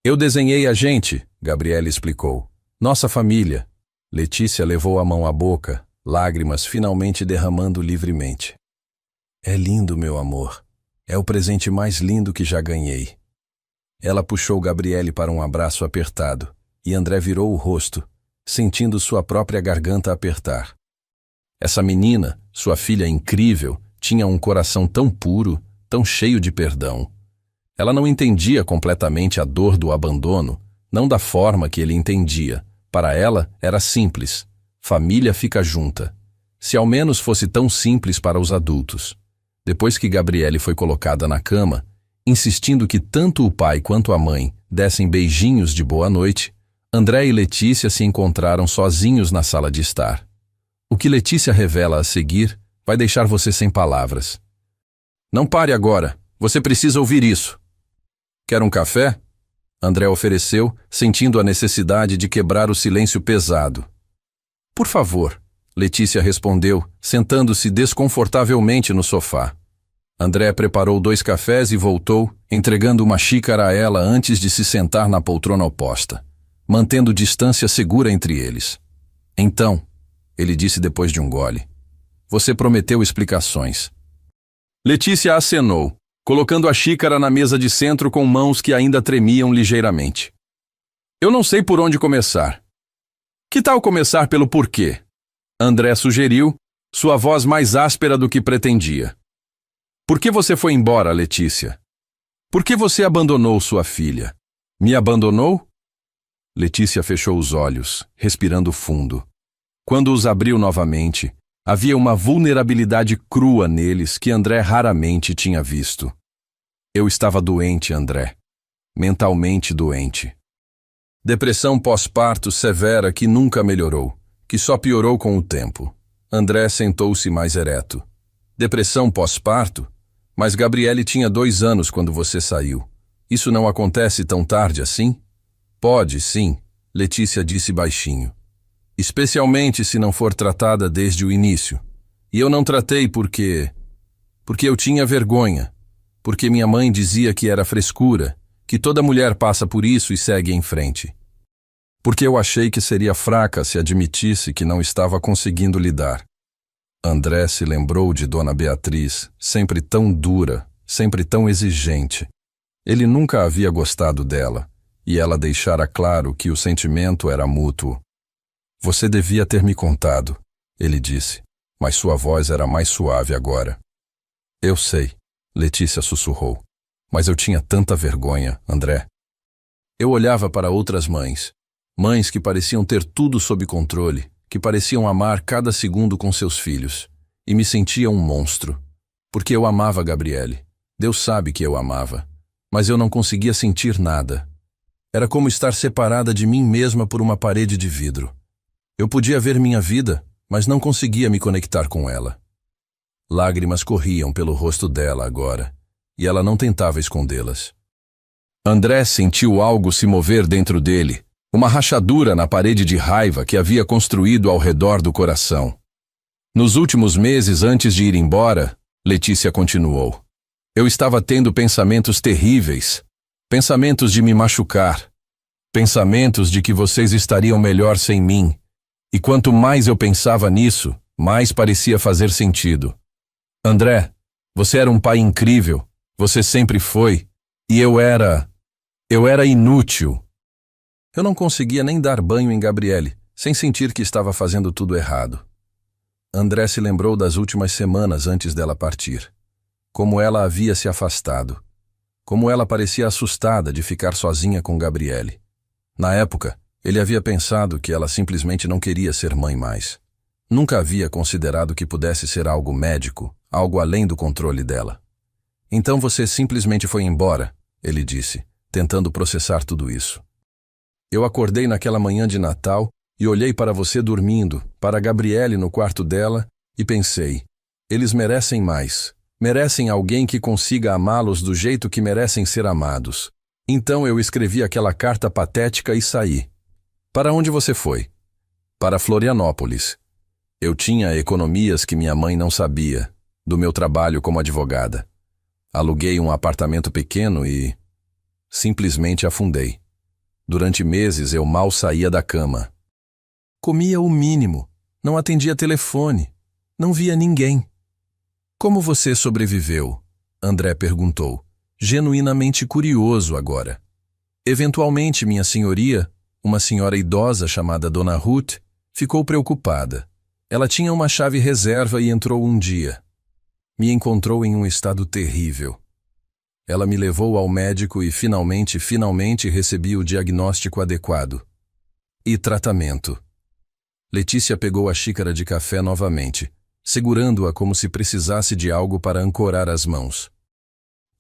Eu desenhei a gente, Gabriele explicou. Nossa família. Letícia levou a mão à boca, lágrimas finalmente derramando livremente. É lindo, meu amor. É o presente mais lindo que já ganhei. Ela puxou Gabriele para um abraço apertado, e André virou o rosto, sentindo sua própria garganta apertar. Essa menina, sua filha incrível, tinha um coração tão puro, tão cheio de perdão. Ela não entendia completamente a dor do abandono, não da forma que ele entendia. Para ela, era simples. Família fica junta. Se ao menos fosse tão simples para os adultos. Depois que Gabriele foi colocada na cama, insistindo que tanto o pai quanto a mãe dessem beijinhos de boa noite, André e Letícia se encontraram sozinhos na sala de estar. O que Letícia revela a seguir vai deixar você sem palavras. Não pare agora, você precisa ouvir isso. Quer um café? André ofereceu, sentindo a necessidade de quebrar o silêncio pesado. Por favor, Letícia respondeu, sentando-se desconfortavelmente no sofá. André preparou 2 cafés e voltou, entregando uma xícara a ela antes de se sentar na poltrona oposta, mantendo distância segura entre eles. Então, ele disse depois de um gole, você prometeu explicações. Letícia acenou, colocando a xícara na mesa de centro com mãos que ainda tremiam ligeiramente. Eu não sei por onde começar. Que tal começar pelo porquê? André sugeriu, sua voz mais áspera do que pretendia. Por que você foi embora, Letícia? Por que você abandonou sua filha? Me abandonou? Letícia fechou os olhos, respirando fundo. Quando os abriu novamente, havia uma vulnerabilidade crua neles que André raramente tinha visto. Eu estava doente, André. Mentalmente doente. Depressão pós-parto severa que nunca melhorou, que só piorou com o tempo. André sentou-se mais ereto. Depressão pós-parto? Mas Gabriele tinha 2 anos quando você saiu. Isso não acontece tão tarde assim? Pode, sim, Letícia disse baixinho. Especialmente se não for tratada desde o início. E eu não tratei porque eu tinha vergonha, porque minha mãe dizia que era frescura, que toda mulher passa por isso e segue em frente. Porque eu achei que seria fraca se admitisse que não estava conseguindo lidar. André se lembrou de Dona Beatriz, sempre tão dura, sempre tão exigente. Ele nunca havia gostado dela, e ela deixara claro que o sentimento era mútuo. Você devia ter me contado, ele disse, mas sua voz era mais suave agora. Eu sei, Letícia sussurrou, mas eu tinha tanta vergonha, André. Eu olhava para outras mães que pareciam ter tudo sob controle, que pareciam amar cada segundo com seus filhos, e me sentia um monstro, porque eu amava Gabriele. Deus sabe que eu amava, mas eu não conseguia sentir nada. Era como estar separada de mim mesma por uma parede de vidro. Eu podia ver minha vida, mas não conseguia me conectar com ela. Lágrimas corriam pelo rosto dela agora, e ela não tentava escondê-las. André sentiu algo se mover dentro dele, uma rachadura na parede de raiva que havia construído ao redor do coração. Nos últimos meses antes de ir embora, Letícia continuou. Eu estava tendo pensamentos terríveis, pensamentos de me machucar, pensamentos de que vocês estariam melhor sem mim. E quanto mais eu pensava nisso, mais parecia fazer sentido. André, você era um pai incrível, você sempre foi, e eu era inútil. Eu não conseguia nem dar banho em Gabriele, sem sentir que estava fazendo tudo errado. André se lembrou das últimas semanas antes dela partir. Como ela havia se afastado. Como ela parecia assustada de ficar sozinha com Gabriele. Na época, ele havia pensado que ela simplesmente não queria ser mãe mais. Nunca havia considerado que pudesse ser algo médico, algo além do controle dela. Então você simplesmente foi embora, ele disse, tentando processar tudo isso. Eu acordei naquela manhã de Natal e olhei para você dormindo, para Gabriele no quarto dela, e pensei, eles merecem mais. Merecem alguém que consiga amá-los do jeito que merecem ser amados. Então eu escrevi aquela carta patética e saí. Para onde você foi? Para Florianópolis. Eu tinha economias que minha mãe não sabia, do meu trabalho como advogada. Aluguei um apartamento pequeno e simplesmente afundei. Durante meses eu mal saía da cama. Comia o mínimo, não atendia telefone, não via ninguém. Como você sobreviveu? André perguntou, genuinamente curioso agora. Eventualmente, minha senhoria, uma senhora idosa chamada Dona Ruth, ficou preocupada. Ela tinha uma chave reserva e entrou um dia. Me encontrou em um estado terrível. Ela me levou ao médico e finalmente recebi o diagnóstico adequado. E tratamento. Letícia pegou a xícara de café novamente, segurando-a como se precisasse de algo para ancorar as mãos.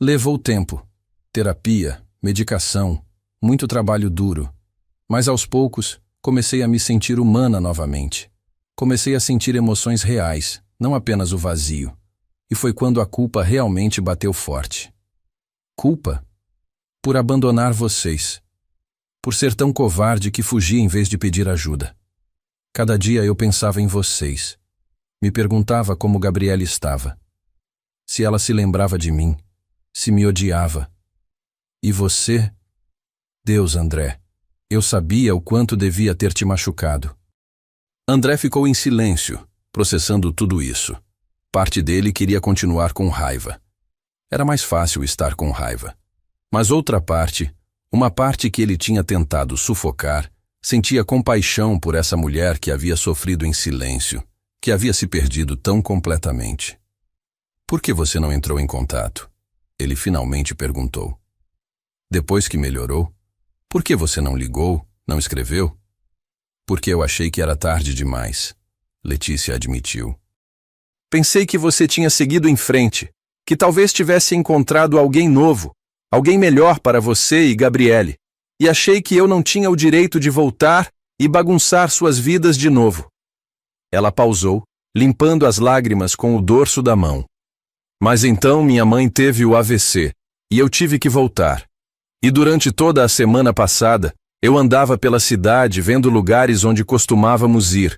Levou tempo, terapia, medicação, muito trabalho duro. Mas aos poucos, comecei a me sentir humana novamente. Comecei a sentir emoções reais, não apenas o vazio. E foi quando a culpa realmente bateu forte. Culpa? Por abandonar vocês. Por ser tão covarde que fugi em vez de pedir ajuda. Cada dia eu pensava em vocês. Me perguntava como Gabriele estava. Se ela se lembrava de mim. Se me odiava. E você? Deus, André. Eu sabia o quanto devia ter te machucado. André ficou em silêncio, processando tudo isso. Parte dele queria continuar com raiva. Era mais fácil estar com raiva. Mas outra parte, uma parte que ele tinha tentado sufocar, sentia compaixão por essa mulher que havia sofrido em silêncio, que havia se perdido tão completamente. Por que você não entrou em contato? Ele finalmente perguntou. Depois que melhorou, por que você não ligou, não escreveu? Porque eu achei que era tarde demais, Letícia admitiu. Pensei que você tinha seguido em frente, que talvez tivesse encontrado alguém novo, alguém melhor para você e Gabriele, e achei que eu não tinha o direito de voltar e bagunçar suas vidas de novo. Ela pausou, limpando as lágrimas com o dorso da mão. Mas então minha mãe teve o AVC, e eu tive que voltar. E durante toda a semana passada, eu andava pela cidade vendo lugares onde costumávamos ir.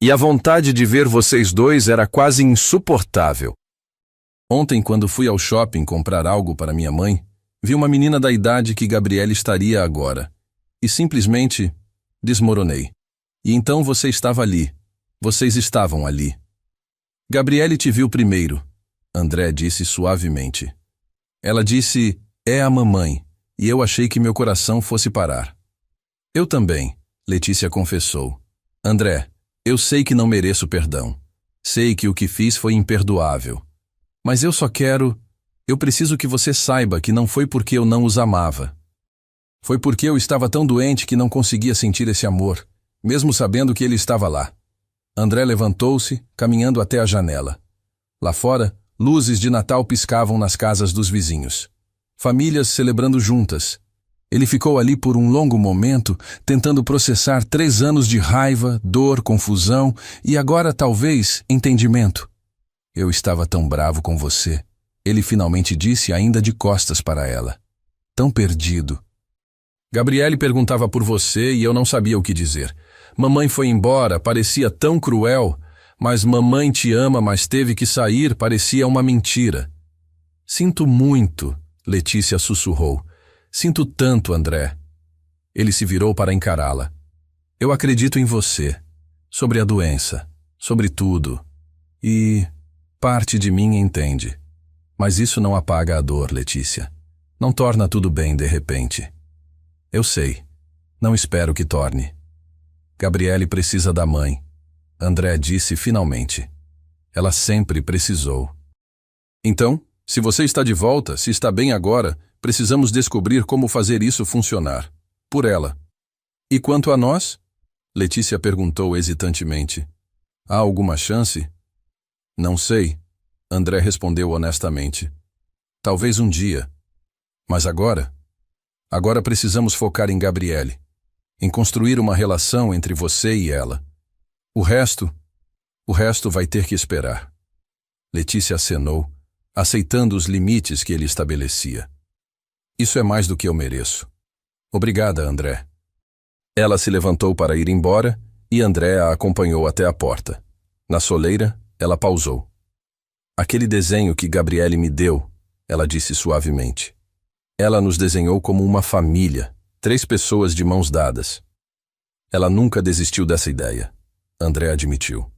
E a vontade de ver vocês dois era quase insuportável. Ontem, quando fui ao shopping comprar algo para minha mãe, vi uma menina da idade que Gabriele estaria agora. E simplesmente desmoronei. E então você estava ali. Vocês estavam ali. Gabriele te viu primeiro, André disse suavemente. Ela disse, é a mamãe, e eu achei que meu coração fosse parar. Eu também, Letícia confessou. André, eu sei que não mereço perdão. Sei que o que fiz foi imperdoável. Mas eu só quero... Eu preciso que você saiba que não foi porque eu não os amava. Foi porque eu estava tão doente que não conseguia sentir esse amor, mesmo sabendo que ele estava lá. André levantou-se, caminhando até a janela. Lá fora, luzes de Natal piscavam nas casas dos vizinhos. Famílias celebrando juntas. Ele ficou ali por um longo momento, tentando processar 3 anos de raiva, dor, confusão e agora, talvez, entendimento. Eu estava tão bravo com você, ele finalmente disse ainda de costas para ela. Tão perdido. Gabriele perguntava por você e eu não sabia o que dizer. Mamãe foi embora, parecia tão cruel, mas mamãe te ama, mas teve que sair, parecia uma mentira. Sinto muito, Letícia sussurrou. Sinto tanto, André. Ele se virou para encará-la. Eu acredito em você, sobre a doença, sobre tudo. E parte de mim entende. Mas isso não apaga a dor, Letícia. Não torna tudo bem de repente. Eu sei. Não espero que torne. Gabriele precisa da mãe. André disse finalmente. Ela sempre precisou. Então, se você está de volta, se está bem agora, precisamos descobrir como fazer isso funcionar. Por ela. E quanto a nós? Letícia perguntou hesitantemente. Há alguma chance? Não sei. André respondeu honestamente. Talvez um dia. Mas agora? Agora precisamos focar em Gabriele. Em construir uma relação entre você e ela. O resto vai ter que esperar. Letícia acenou, aceitando os limites que ele estabelecia. Isso é mais do que eu mereço. Obrigada, André. Ela se levantou para ir embora e André a acompanhou até a porta. Na soleira, ela pausou. Aquele desenho que Gabriele me deu, ela disse suavemente. Ela nos desenhou como uma família, 3 pessoas de mãos dadas. Ela nunca desistiu dessa ideia, André admitiu.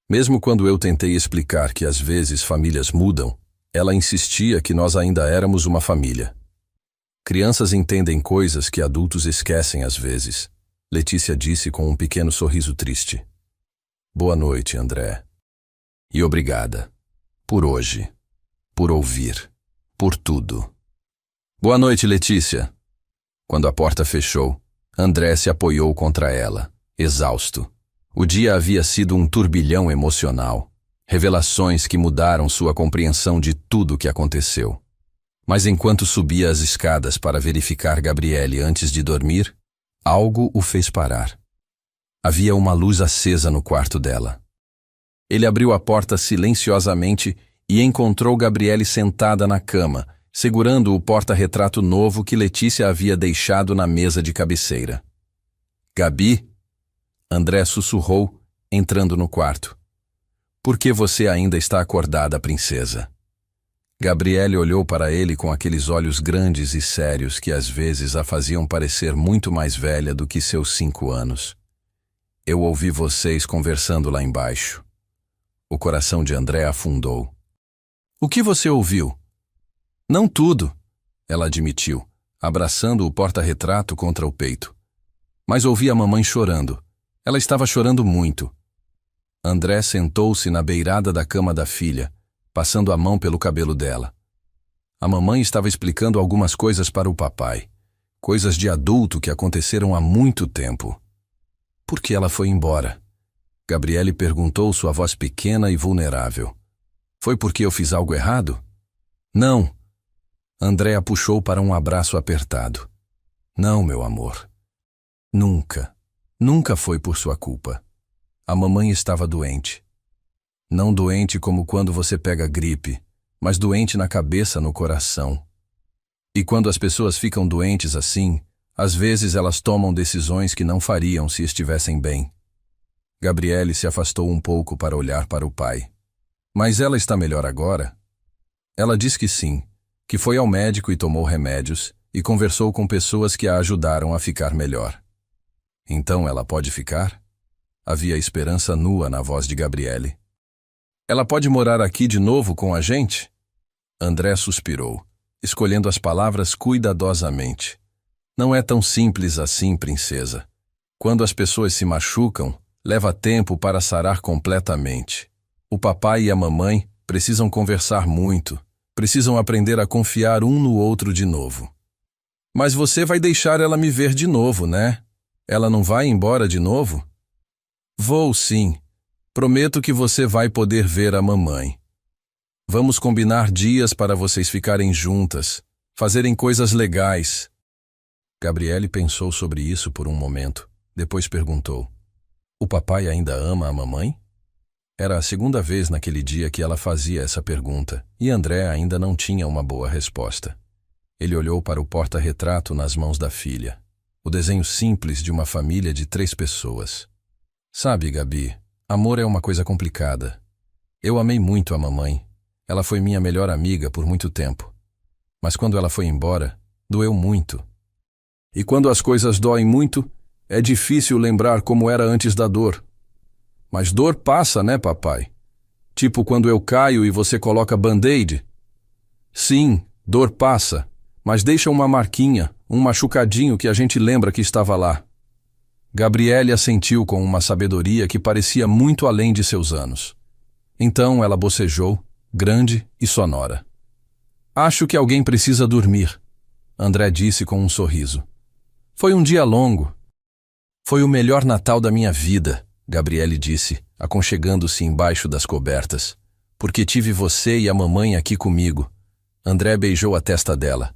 Mesmo quando eu tentei explicar que às vezes famílias mudam, ela insistia que nós ainda éramos uma família. Crianças entendem coisas que adultos esquecem às vezes, Letícia disse com um pequeno sorriso triste. Boa noite, André. E obrigada. Por hoje. Por ouvir. Por tudo. Boa noite, Letícia. Quando a porta fechou, André se apoiou contra ela, exausto. O dia havia sido um turbilhão emocional. Revelações que mudaram sua compreensão de tudo o que aconteceu. Mas enquanto subia as escadas para verificar Gabriele antes de dormir, algo o fez parar. Havia uma luz acesa no quarto dela. Ele abriu a porta silenciosamente e encontrou Gabriele sentada na cama, segurando o porta-retrato novo que Letícia havia deixado na mesa de cabeceira. Gabi? André sussurrou, entrando no quarto. Por que você ainda está acordada, princesa? Gabriele olhou para ele com aqueles olhos grandes e sérios que às vezes a faziam parecer muito mais velha do que seus 5 anos. Eu ouvi vocês conversando lá embaixo. O coração de André afundou. O que você ouviu? Não tudo, ela admitiu, abraçando o porta-retrato contra o peito. Mas ouvi a mamãe chorando. Ela estava chorando muito. André sentou-se na beirada da cama da filha, passando a mão pelo cabelo dela. A mamãe estava explicando algumas coisas para o papai, coisas de adulto que aconteceram há muito tempo. Por que ela foi embora? Gabriele perguntou, sua voz pequena e vulnerável. Foi porque eu fiz algo errado? Não. André a puxou para um abraço apertado. Não, meu amor. Nunca. Nunca foi por sua culpa. A mamãe estava doente. Não doente como quando você pega gripe, mas doente na cabeça, no coração. E quando as pessoas ficam doentes assim, às vezes elas tomam decisões que não fariam se estivessem bem. Gabriele se afastou um pouco para olhar para o pai. Mas ela está melhor agora? Ela diz que sim, que foi ao médico e tomou remédios e conversou com pessoas que a ajudaram a ficar melhor. Então ela pode ficar? Havia esperança nua na voz de Gabriele. Ela pode morar aqui de novo com a gente? André suspirou, escolhendo as palavras cuidadosamente. Não é tão simples assim, princesa. Quando as pessoas se machucam, leva tempo para sarar completamente. O papai e a mamãe precisam conversar muito, precisam aprender a confiar um no outro de novo. Mas você vai deixar ela me ver de novo, né? Ela não vai embora de novo? Vou sim. Prometo que você vai poder ver a mamãe. Vamos combinar dias para vocês ficarem juntas, fazerem coisas legais. Gabriele pensou sobre isso por um momento, depois perguntou: o papai ainda ama a mamãe? Era a segunda vez naquele dia que ela fazia essa pergunta, e André ainda não tinha uma boa resposta. Ele olhou para o porta-retrato nas mãos da filha, o desenho simples de uma família de 3 pessoas. Sabe, Gabi, amor é uma coisa complicada. Eu amei muito a mamãe. Ela foi minha melhor amiga por muito tempo. Mas quando ela foi embora, doeu muito. E quando as coisas doem muito, é difícil lembrar como era antes da dor. Mas dor passa, né, papai? Tipo quando eu caio e você coloca band-aid? Sim, dor passa, mas deixa uma marquinha, um machucadinho que a gente lembra que estava lá. Gabriele assentiu com uma sabedoria que parecia muito além de seus anos. Então ela bocejou, grande e sonora. Acho que alguém precisa dormir, André disse com um sorriso. Foi um dia longo. Foi o melhor Natal da minha vida, Gabriele disse, aconchegando-se embaixo das cobertas. Porque tive você e a mamãe aqui comigo. André beijou a testa dela.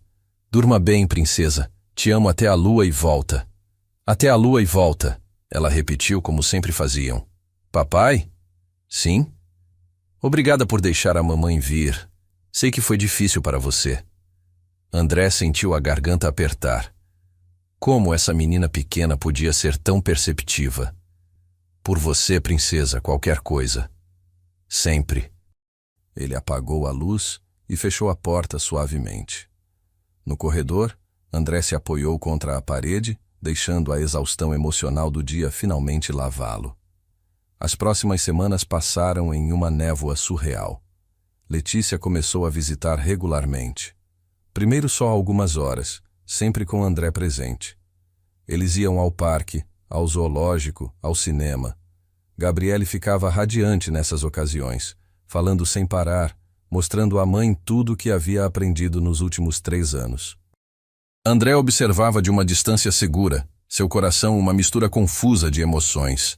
Durma bem, princesa. Te amo até a lua e volta. Até a lua e volta, ela repetiu como sempre faziam. Papai? Sim? Obrigada por deixar a mamãe vir. Sei que foi difícil para você. André sentiu a garganta apertar. Como essa menina pequena podia ser tão perceptiva? Por você, princesa, qualquer coisa. Sempre. Ele apagou a luz e fechou a porta suavemente. No corredor, André se apoiou contra a parede, deixando a exaustão emocional do dia finalmente lavá-lo. As próximas semanas passaram em uma névoa surreal. Letícia começou a visitar regularmente. Primeiro só algumas horas, sempre com André presente. Eles iam ao parque, ao zoológico, ao cinema. Gabriele ficava radiante nessas ocasiões, falando sem parar, mostrando à mãe tudo o que havia aprendido nos últimos 3 anos. André observava de uma distância segura, seu coração uma mistura confusa de emoções.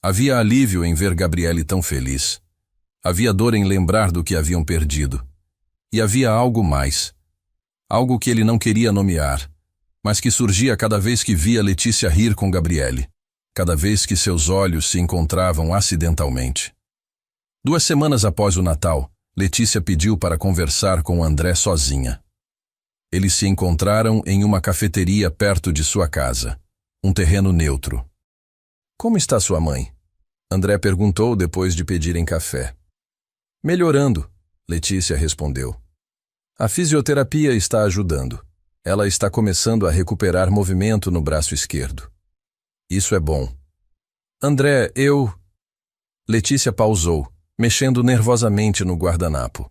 Havia alívio em ver Gabriele tão feliz. Havia dor em lembrar do que haviam perdido. E havia algo mais. Algo que ele não queria nomear, mas que surgia cada vez que via Letícia rir com Gabriele, cada vez que seus olhos se encontravam acidentalmente. 2 semanas após o Natal, Letícia pediu para conversar com André sozinha. Eles se encontraram em uma cafeteria perto de sua casa, um terreno neutro. Como está sua mãe? André perguntou depois de pedirem café. Melhorando, Letícia respondeu. A fisioterapia está ajudando. Ela está começando a recuperar movimento no braço esquerdo. Isso é bom. André, Letícia pausou, mexendo nervosamente no guardanapo.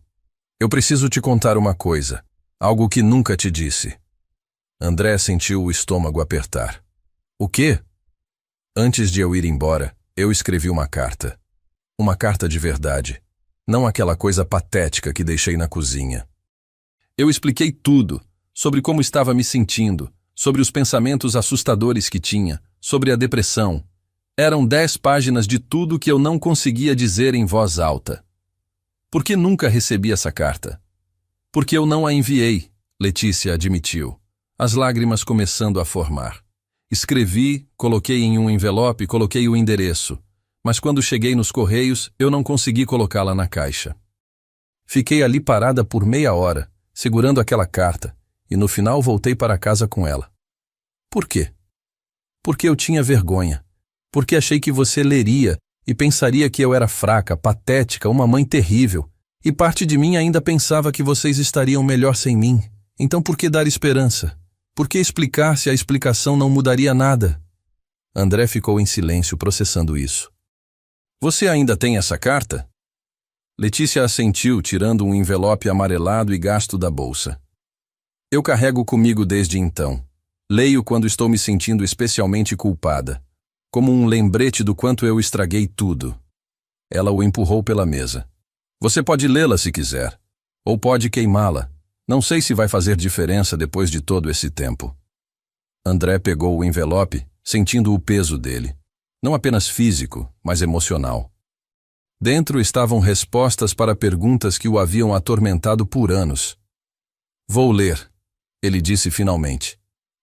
Eu preciso te contar uma coisa, algo que nunca te disse. André sentiu o estômago apertar. O quê? Antes de eu ir embora, eu escrevi uma carta. Uma carta de verdade. Não aquela coisa patética que deixei na cozinha. Eu expliquei tudo, sobre como estava me sentindo, sobre os pensamentos assustadores que tinha, sobre a depressão. Eram 10 páginas de tudo que eu não conseguia dizer em voz alta. Por que nunca recebi essa carta? Porque eu não a enviei, Letícia admitiu, as lágrimas começando a formar. Escrevi, coloquei em um envelope, coloquei o endereço, mas quando cheguei nos correios, eu não consegui colocá-la na caixa. Fiquei ali parada por meia hora, segurando aquela carta, e no final voltei para casa com ela. Por quê? Porque eu tinha vergonha. Porque achei que você leria e pensaria que eu era fraca, patética, uma mãe terrível. E parte de mim ainda pensava que vocês estariam melhor sem mim. Então por que dar esperança? Por que explicar se a explicação não mudaria nada? André ficou em silêncio processando isso. Você ainda tem essa carta? Letícia assentiu, tirando um envelope amarelado e gasto da bolsa. Eu carrego comigo desde então. Leio quando estou me sentindo especialmente culpada, como um lembrete do quanto eu estraguei tudo. Ela o empurrou pela mesa. Você pode lê-la se quiser, ou pode queimá-la. Não sei se vai fazer diferença depois de todo esse tempo. André pegou o envelope, sentindo o peso dele, não apenas físico, mas emocional. Dentro estavam respostas para perguntas que o haviam atormentado por anos. Vou ler, ele disse finalmente.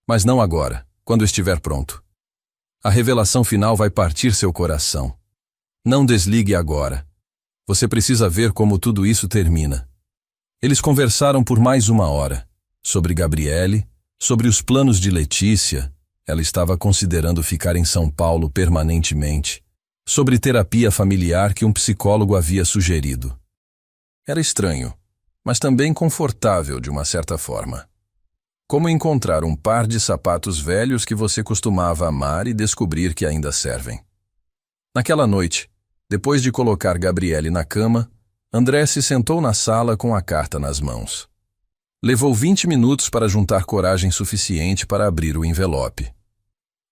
Mas não agora, quando estiver pronto. A revelação final vai partir seu coração. Não desligue agora. Você precisa ver como tudo isso termina. Eles conversaram por mais 1 hora. Sobre Gabriele, sobre os planos de Letícia. Ela estava considerando ficar em São Paulo permanentemente. Sobre terapia familiar que um psicólogo havia sugerido. Era estranho, mas também confortável de uma certa forma. Como encontrar um par de sapatos velhos que você costumava amar e descobrir que ainda servem. Naquela noite, depois de colocar Gabriele na cama, André se sentou na sala com a carta nas mãos. Levou 20 minutos para juntar coragem suficiente para abrir o envelope.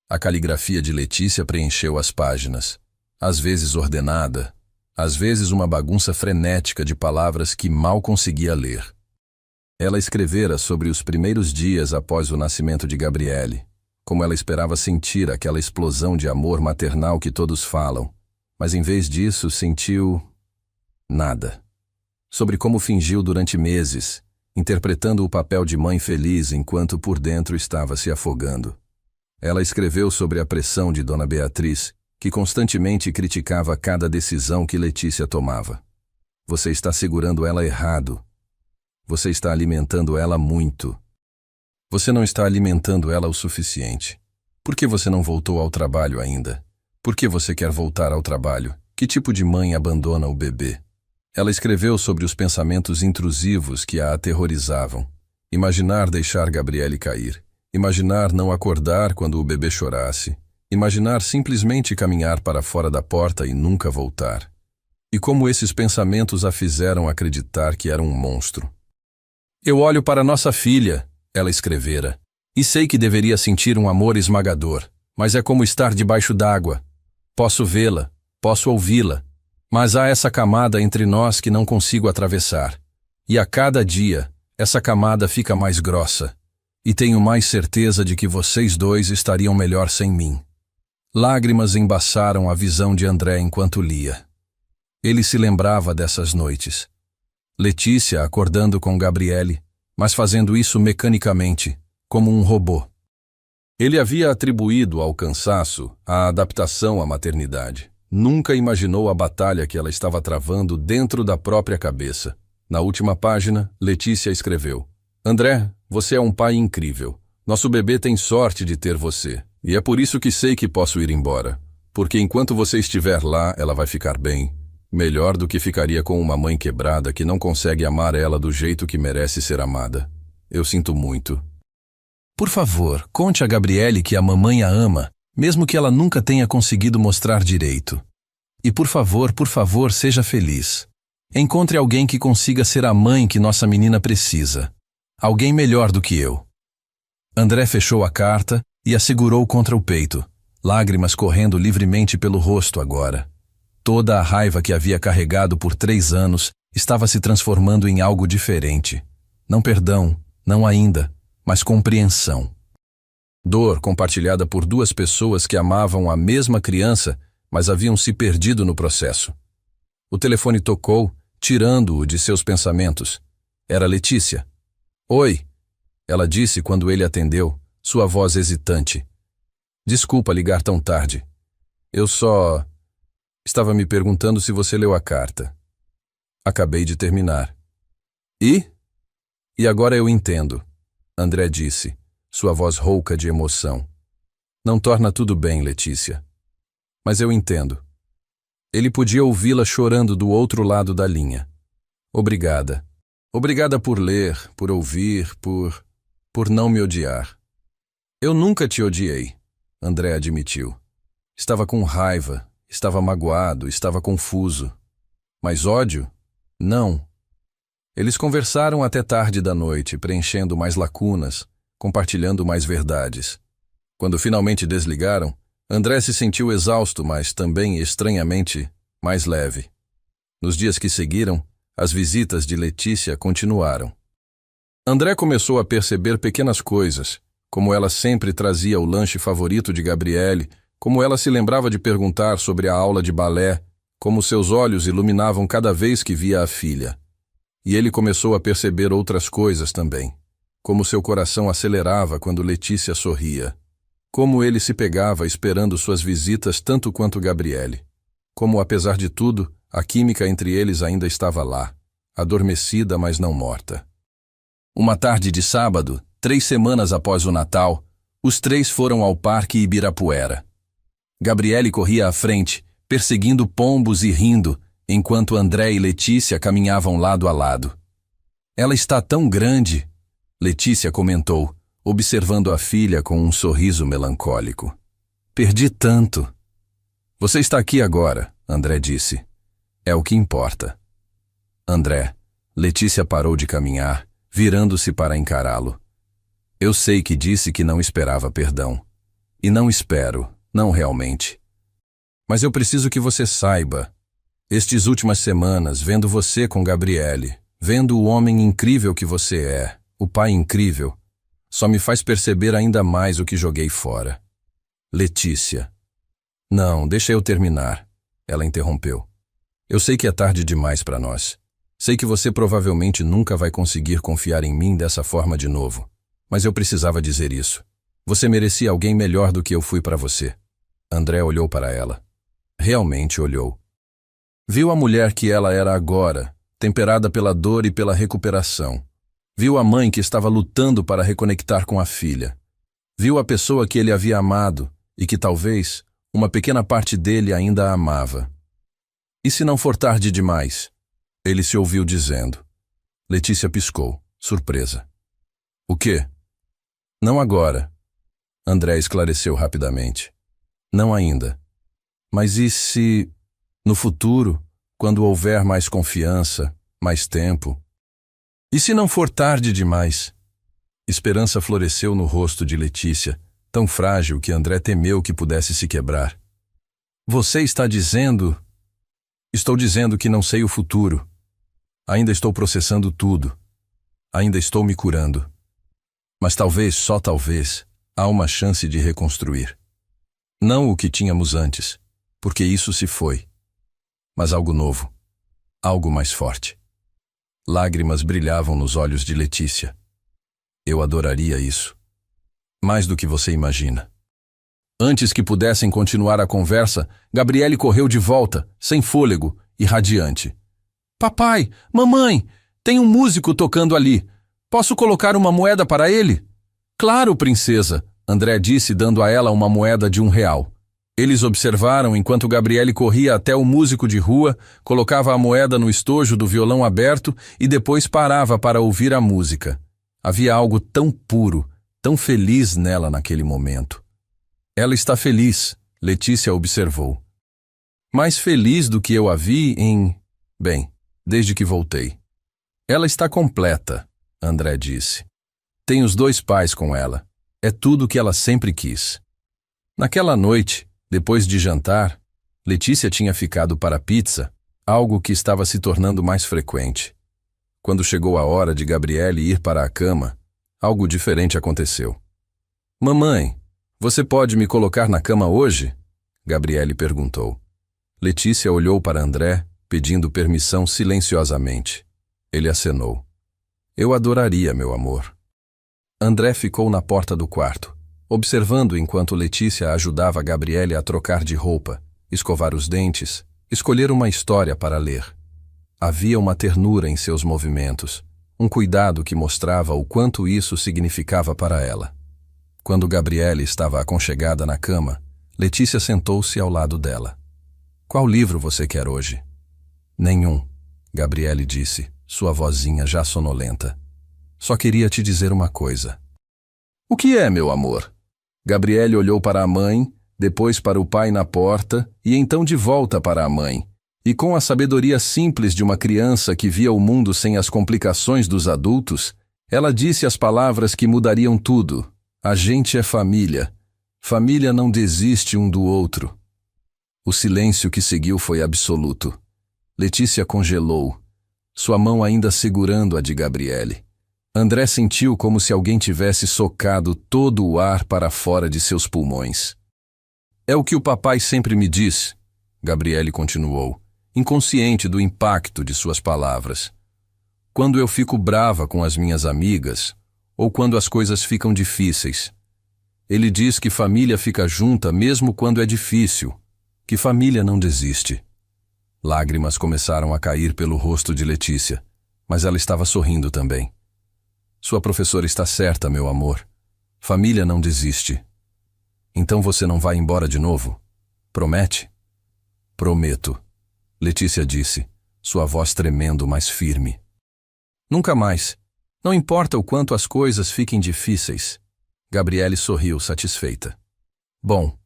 A caligrafia de Letícia preencheu as páginas, às vezes ordenada, às vezes uma bagunça frenética de palavras que mal conseguia ler. Ela escrevera sobre os primeiros dias após o nascimento de Gabriele, como ela esperava sentir aquela explosão de amor maternal que todos falam, mas em vez disso sentiu nada. Sobre como fingiu durante meses, interpretando o papel de mãe feliz enquanto por dentro estava se afogando. Ela escreveu sobre a pressão de Dona Beatriz, que constantemente criticava cada decisão que Letícia tomava. Você está segurando ela errado. Você está alimentando ela muito. Você não está alimentando ela o suficiente. Por que você não voltou ao trabalho ainda? Por que você quer voltar ao trabalho? Que tipo de mãe abandona o bebê? Ela escreveu sobre os pensamentos intrusivos que a aterrorizavam. Imaginar deixar Gabriele cair. Imaginar não acordar quando o bebê chorasse. Imaginar simplesmente caminhar para fora da porta e nunca voltar. E como esses pensamentos a fizeram acreditar que era um monstro. Eu olho para nossa filha, ela escrevera, e sei que deveria sentir um amor esmagador, mas é como estar debaixo d'água. Posso vê-la, posso ouvi-la, mas há essa camada entre nós que não consigo atravessar. E a cada dia, essa camada fica mais grossa. E tenho mais certeza de que vocês dois estariam melhor sem mim. Lágrimas embaçaram a visão de André enquanto lia. Ele se lembrava dessas noites. Letícia acordando com Gabriele, mas fazendo isso mecanicamente, como um robô. Ele havia atribuído ao cansaço a adaptação à maternidade. Nunca imaginou a batalha que ela estava travando dentro da própria cabeça. Na última página, Letícia escreveu: André, você é um pai incrível. Nosso bebê tem sorte de ter você. E é por isso que sei que posso ir embora. Porque enquanto você estiver lá, ela vai ficar bem. Melhor do que ficaria com uma mãe quebrada que não consegue amar ela do jeito que merece ser amada. Eu sinto muito. Por favor, conte a Gabriele que a mamãe a ama, mesmo que ela nunca tenha conseguido mostrar direito. E por favor, seja feliz. Encontre alguém que consiga ser a mãe que nossa menina precisa. Alguém melhor do que eu. André fechou a carta e a segurou contra o peito, lágrimas correndo livremente pelo rosto agora. Toda a raiva que havia carregado por 3 anos estava se transformando em algo diferente. Não perdão, não ainda, mas compreensão. Dor compartilhada por 2 pessoas que amavam a mesma criança, mas haviam se perdido no processo. O telefone tocou, tirando-o de seus pensamentos. Era Letícia. Oi, ela disse quando ele atendeu, sua voz hesitante. Desculpa ligar tão tarde. Eu só... Estava me perguntando se você leu a carta. Acabei de terminar. E? E agora eu entendo, André disse, sua voz rouca de emoção. Não torna tudo bem, Letícia. Mas eu entendo. Ele podia ouvi-la chorando do outro lado da linha. Obrigada. Obrigada por ler, por ouvir, por não me odiar. Eu nunca te odiei, André admitiu. Estava com raiva, estava magoado, estava confuso. Mas ódio? Não. Eles conversaram até tarde da noite, preenchendo mais lacunas, compartilhando mais verdades. Quando finalmente desligaram, André se sentiu exausto, mas também, estranhamente, mais leve. Nos dias que seguiram, as visitas de Letícia continuaram. André começou a perceber pequenas coisas, como ela sempre trazia o lanche favorito de Gabriele, como ela se lembrava de perguntar sobre a aula de balé, como seus olhos iluminavam cada vez que via a filha. E ele começou a perceber outras coisas também, como seu coração acelerava quando Letícia sorria, como ele se pegava esperando suas visitas tanto quanto Gabriele, como, apesar de tudo, a química entre eles ainda estava lá, adormecida, mas não morta. Uma tarde de sábado, 3 semanas após o Natal, os 3 foram ao Parque Ibirapuera. Gabriele corria à frente, perseguindo pombos e rindo, enquanto André e Letícia caminhavam lado a lado. Ela está tão grande, Letícia comentou, observando a filha com um sorriso melancólico. Perdi tanto. Você está aqui agora, André disse. É o que importa. André, Letícia parou de caminhar, virando-se para encará-lo. Eu sei que disse que não esperava perdão. E não espero, não realmente. Mas eu preciso que você saiba. Estes últimas semanas, vendo você com Gabriele, vendo o homem incrível que você é, o pai incrível, só me faz perceber ainda mais o que joguei fora. Letícia. Não, deixa eu terminar. Ela interrompeu. Eu sei que é tarde demais para nós. Sei que você provavelmente nunca vai conseguir confiar em mim dessa forma de novo. Mas eu precisava dizer isso. Você merecia alguém melhor do que eu fui para você. André olhou para ela. Realmente olhou. Viu a mulher que ela era agora, temperada pela dor e pela recuperação. Viu a mãe que estava lutando para reconectar com a filha. Viu a pessoa que ele havia amado e que talvez uma pequena parte dele ainda a amava. E se não for tarde demais? Ele se ouviu dizendo. Letícia piscou, surpresa. O quê? Não agora. André esclareceu rapidamente. Não ainda. Mas e se, no futuro, quando houver mais confiança, mais tempo? E se não for tarde demais? Esperança floresceu no rosto de Letícia, tão frágil que André temeu que pudesse se quebrar. Você está dizendo... Estou dizendo que não sei o futuro. Ainda estou processando tudo. Ainda estou me curando. Mas talvez, só talvez, há uma chance de reconstruir. Não o que tínhamos antes, porque isso se foi. Mas algo novo. Algo mais forte. Lágrimas brilhavam nos olhos de Letícia. Eu adoraria isso. Mais do que você imagina. Antes que pudessem continuar a conversa, Gabriele correu de volta, sem fôlego e radiante. Papai, mamãe, tem um músico tocando ali. Posso colocar uma moeda para ele? Claro, princesa, André disse, dando a ela uma moeda de R$1. Eles observaram enquanto Gabriele corria até o músico de rua, colocava a moeda no estojo do violão aberto e depois parava para ouvir a música. Havia algo tão puro, tão feliz nela naquele momento. Ela está feliz, Letícia observou. Mais feliz do que eu a vi em... Bem, desde que voltei. Ela está completa, André disse. Tem os 2 pais com ela. É tudo o que ela sempre quis. Naquela noite, depois de jantar, Letícia tinha ficado para a pizza, algo que estava se tornando mais frequente. Quando chegou a hora de Gabriele ir para a cama, algo diferente aconteceu. Mamãe, você pode me colocar na cama hoje? Gabriele perguntou. Letícia olhou para André, pedindo permissão silenciosamente. Ele acenou. Eu adoraria, meu amor. André ficou na porta do quarto, observando enquanto Letícia ajudava Gabriele a trocar de roupa, escovar os dentes, escolher uma história para ler. Havia uma ternura em seus movimentos, um cuidado que mostrava o quanto isso significava para ela. Quando Gabriele estava aconchegada na cama, Letícia sentou-se ao lado dela. Qual livro você quer hoje? Nenhum, Gabriele disse, sua vozinha já sonolenta. Só queria te dizer uma coisa. O que é, meu amor? Gabriele olhou para a mãe, depois para o pai na porta e então de volta para a mãe. E com a sabedoria simples de uma criança que via o mundo sem as complicações dos adultos, ela disse as palavras que mudariam tudo. A gente é família. Família não desiste um do outro. O silêncio que seguiu foi absoluto. Letícia congelou, sua mão ainda segurando a de Gabriele. André sentiu como se alguém tivesse socado todo o ar para fora de seus pulmões. É o que o papai sempre me diz, Gabriele continuou, inconsciente do impacto de suas palavras. Quando eu fico brava com as minhas amigas, ou quando as coisas ficam difíceis. Ele diz que família fica junta mesmo quando é difícil, que família não desiste. Lágrimas começaram a cair pelo rosto de Letícia, mas ela estava sorrindo também. Sua professora está certa, meu amor. Família não desiste. Então você não vai embora de novo? Promete? Prometo, Letícia disse, sua voz tremendo, mas firme. Nunca mais. Não importa o quanto as coisas fiquem difíceis. Gabriele sorriu, satisfeita. Bom,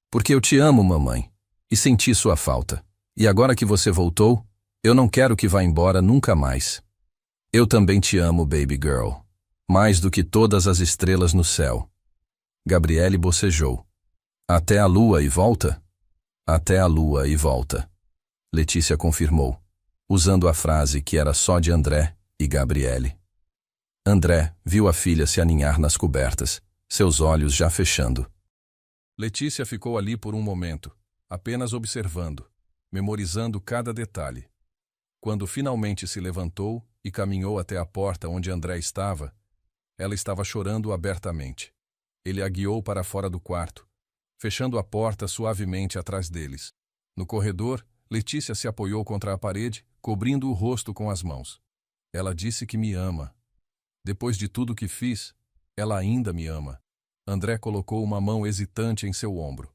porque eu te amo, mamãe, e senti sua falta. E agora que você voltou, eu não quero que vá embora nunca mais. Eu também te amo, baby girl. Mais do que todas as estrelas no céu. Gabriele bocejou. Até a lua e volta? Até a lua e volta. Letícia confirmou, usando a frase que era só de André e Gabriele. André viu a filha se aninhar nas cobertas, seus olhos já fechando. Letícia ficou ali por um momento, apenas observando, memorizando cada detalhe. Quando finalmente se levantou e caminhou até a porta onde André estava, ela estava chorando abertamente. Ele a guiou para fora do quarto, fechando a porta suavemente atrás deles. No corredor, Letícia se apoiou contra a parede, cobrindo o rosto com as mãos. Ela disse que me ama. Depois de tudo que fiz, ela ainda me ama. André colocou uma mão hesitante em seu ombro.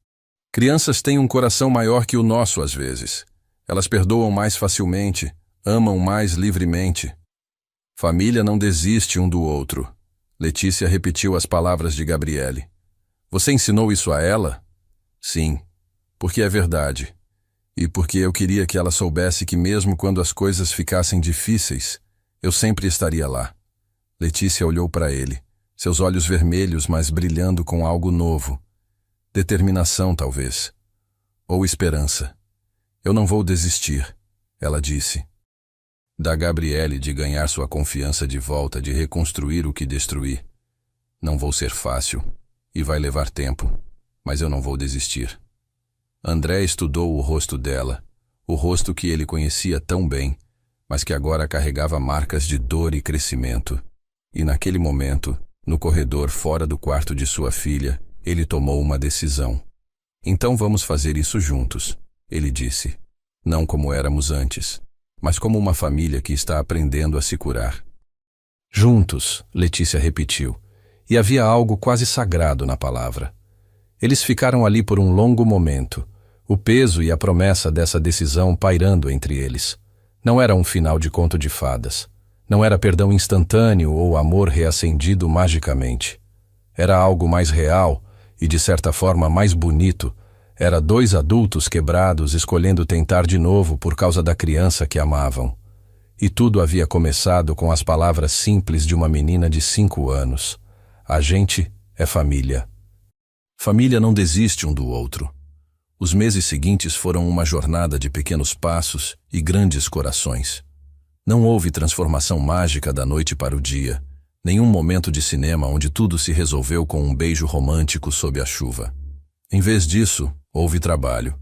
Crianças têm um coração maior que o nosso às vezes. Elas perdoam mais facilmente, amam mais livremente. Família não desiste um do outro. Letícia repetiu as palavras de Gabriele. Você ensinou isso a ela? Sim, porque é verdade. E porque eu queria que ela soubesse que mesmo quando as coisas ficassem difíceis, eu sempre estaria lá. Letícia olhou para ele, seus olhos vermelhos, mas brilhando com algo novo. Determinação, talvez. Ou esperança. Eu não vou desistir, ela disse. Da Gabriele de ganhar sua confiança de volta, de reconstruir o que destruí. Não vou ser fácil, e vai levar tempo, mas eu não vou desistir. André estudou o rosto dela, o rosto que ele conhecia tão bem, mas que agora carregava marcas de dor e crescimento. E naquele momento, no corredor fora do quarto de sua filha, ele tomou uma decisão. Então vamos fazer isso juntos, ele disse. Não como éramos antes, mas como uma família que está aprendendo a se curar. Juntos, Letícia repetiu, e havia algo quase sagrado na palavra. Eles ficaram ali por um longo momento, o peso e a promessa dessa decisão pairando entre eles. Não era um final de conto de fadas. Não era perdão instantâneo ou amor reacendido magicamente. Era algo mais real e, de certa forma, mais bonito. Era dois adultos quebrados escolhendo tentar de novo por causa da criança que amavam. E tudo havia começado com as palavras simples de uma menina de 5 anos. A gente é família. Família não desiste um do outro. Os meses seguintes foram uma jornada de pequenos passos e grandes corações. Não houve transformação mágica da noite para o dia, nenhum momento de cinema onde tudo se resolveu com um beijo romântico sob a chuva. Em vez disso, houve trabalho.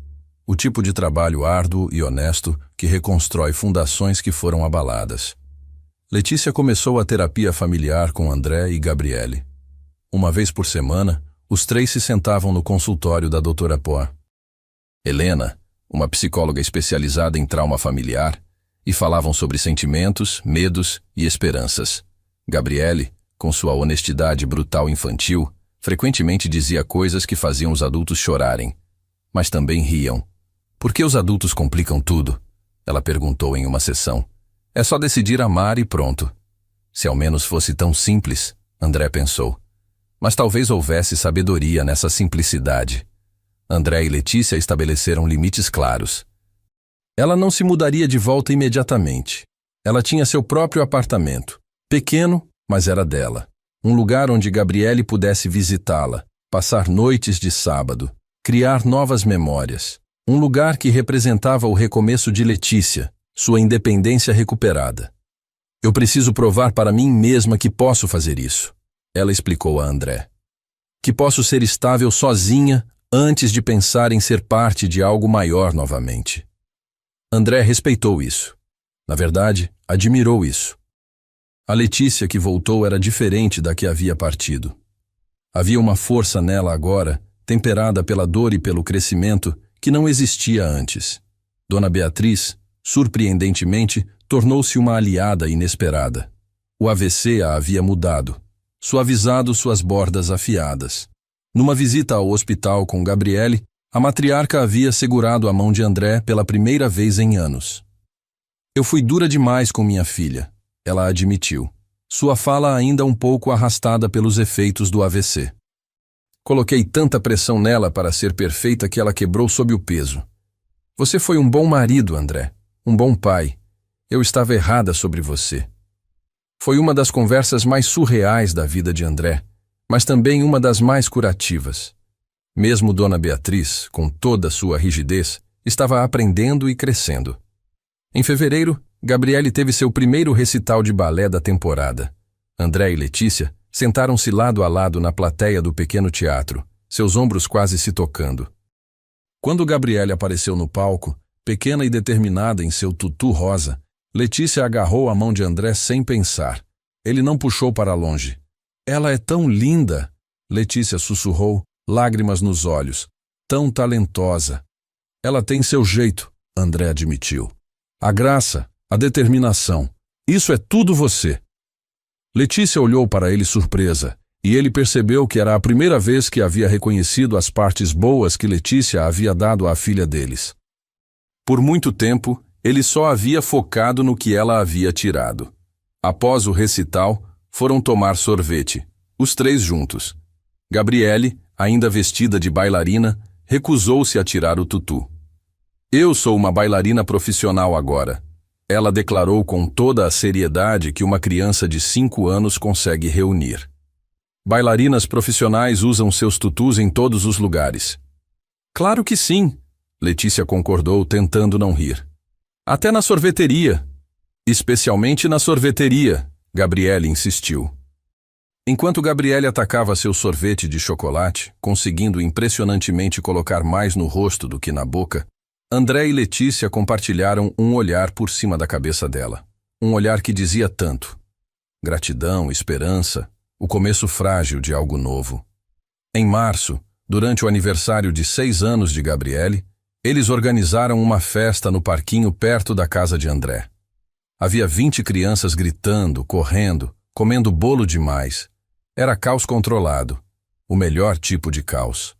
O tipo de trabalho árduo e honesto que reconstrói fundações que foram abaladas. Letícia começou a terapia familiar com André e Gabriele. Uma vez por semana, os 3 se sentavam no consultório da doutora Poa. Helena, uma psicóloga especializada em trauma familiar, e falavam sobre sentimentos, medos e esperanças. Gabriele, com sua honestidade brutal infantil, frequentemente dizia coisas que faziam os adultos chorarem, mas também riam. Por que os adultos complicam tudo? Ela perguntou em uma sessão. É só decidir amar e pronto. Se ao menos fosse tão simples, André pensou. Mas talvez houvesse sabedoria nessa simplicidade. André e Letícia estabeleceram limites claros. Ela não se mudaria de volta imediatamente. Ela tinha seu próprio apartamento. Pequeno, mas era dela. Um lugar onde Gabriele pudesse visitá-la, passar noites de sábado, criar novas memórias. Um lugar que representava o recomeço de Letícia, sua independência recuperada. Eu preciso provar para mim mesma que posso fazer isso, ela explicou a André. Que posso ser estável sozinha antes de pensar em ser parte de algo maior novamente. André respeitou isso. Na verdade, admirou isso. A Letícia que voltou era diferente da que havia partido. Havia uma força nela agora, temperada pela dor e pelo crescimento, que não existia antes. Dona Beatriz, surpreendentemente, tornou-se uma aliada inesperada. O AVC a havia mudado, suavizado suas bordas afiadas. Numa visita ao hospital com Gabriele, a matriarca havia segurado a mão de André pela primeira vez em anos. Eu fui dura demais com minha filha, ela admitiu, sua fala ainda um pouco arrastada pelos efeitos do AVC. Coloquei tanta pressão nela para ser perfeita que ela quebrou sob o peso. Você foi um bom marido, André, um bom pai. Eu estava errada sobre você. Foi uma das conversas mais surreais da vida de André, mas também uma das mais curativas. Mesmo Dona Beatriz, com toda sua rigidez, estava aprendendo e crescendo. Em fevereiro, Gabriele teve seu primeiro recital de balé da temporada. André e Letícia sentaram-se lado a lado na plateia do pequeno teatro, seus ombros quase se tocando. Quando Gabriele apareceu no palco, pequena e determinada em seu tutu rosa, Letícia agarrou a mão de André sem pensar. Ele não puxou para longe. Ela é tão linda, Letícia sussurrou, lágrimas nos olhos. Tão talentosa. Ela tem seu jeito, André admitiu. A graça, a determinação. Isso é tudo você. Letícia olhou para ele surpresa, e ele percebeu que era a primeira vez que havia reconhecido as partes boas que Letícia havia dado à filha deles. Por muito tempo, ele só havia focado no que ela havia tirado. Após o recital, foram tomar sorvete, os três juntos. Gabriele, ainda vestida de bailarina, recusou-se a tirar o tutu. Eu sou uma bailarina profissional agora. Ela declarou com toda a seriedade que uma criança de 5 anos consegue reunir. Bailarinas profissionais usam seus tutus em todos os lugares. Claro que sim, Letícia concordou, tentando não rir. Até na sorveteria. Especialmente na sorveteria, Gabriele insistiu. Enquanto Gabriele atacava seu sorvete de chocolate, conseguindo impressionantemente colocar mais no rosto do que na boca, André e Letícia compartilharam um olhar por cima da cabeça dela. Um olhar que dizia tanto. Gratidão, esperança, o começo frágil de algo novo. Em março, durante o aniversário de 6 anos de Gabriele, eles organizaram uma festa no parquinho perto da casa de André. Havia 20 crianças gritando, correndo, comendo bolo demais. Era caos controlado, o melhor tipo de caos.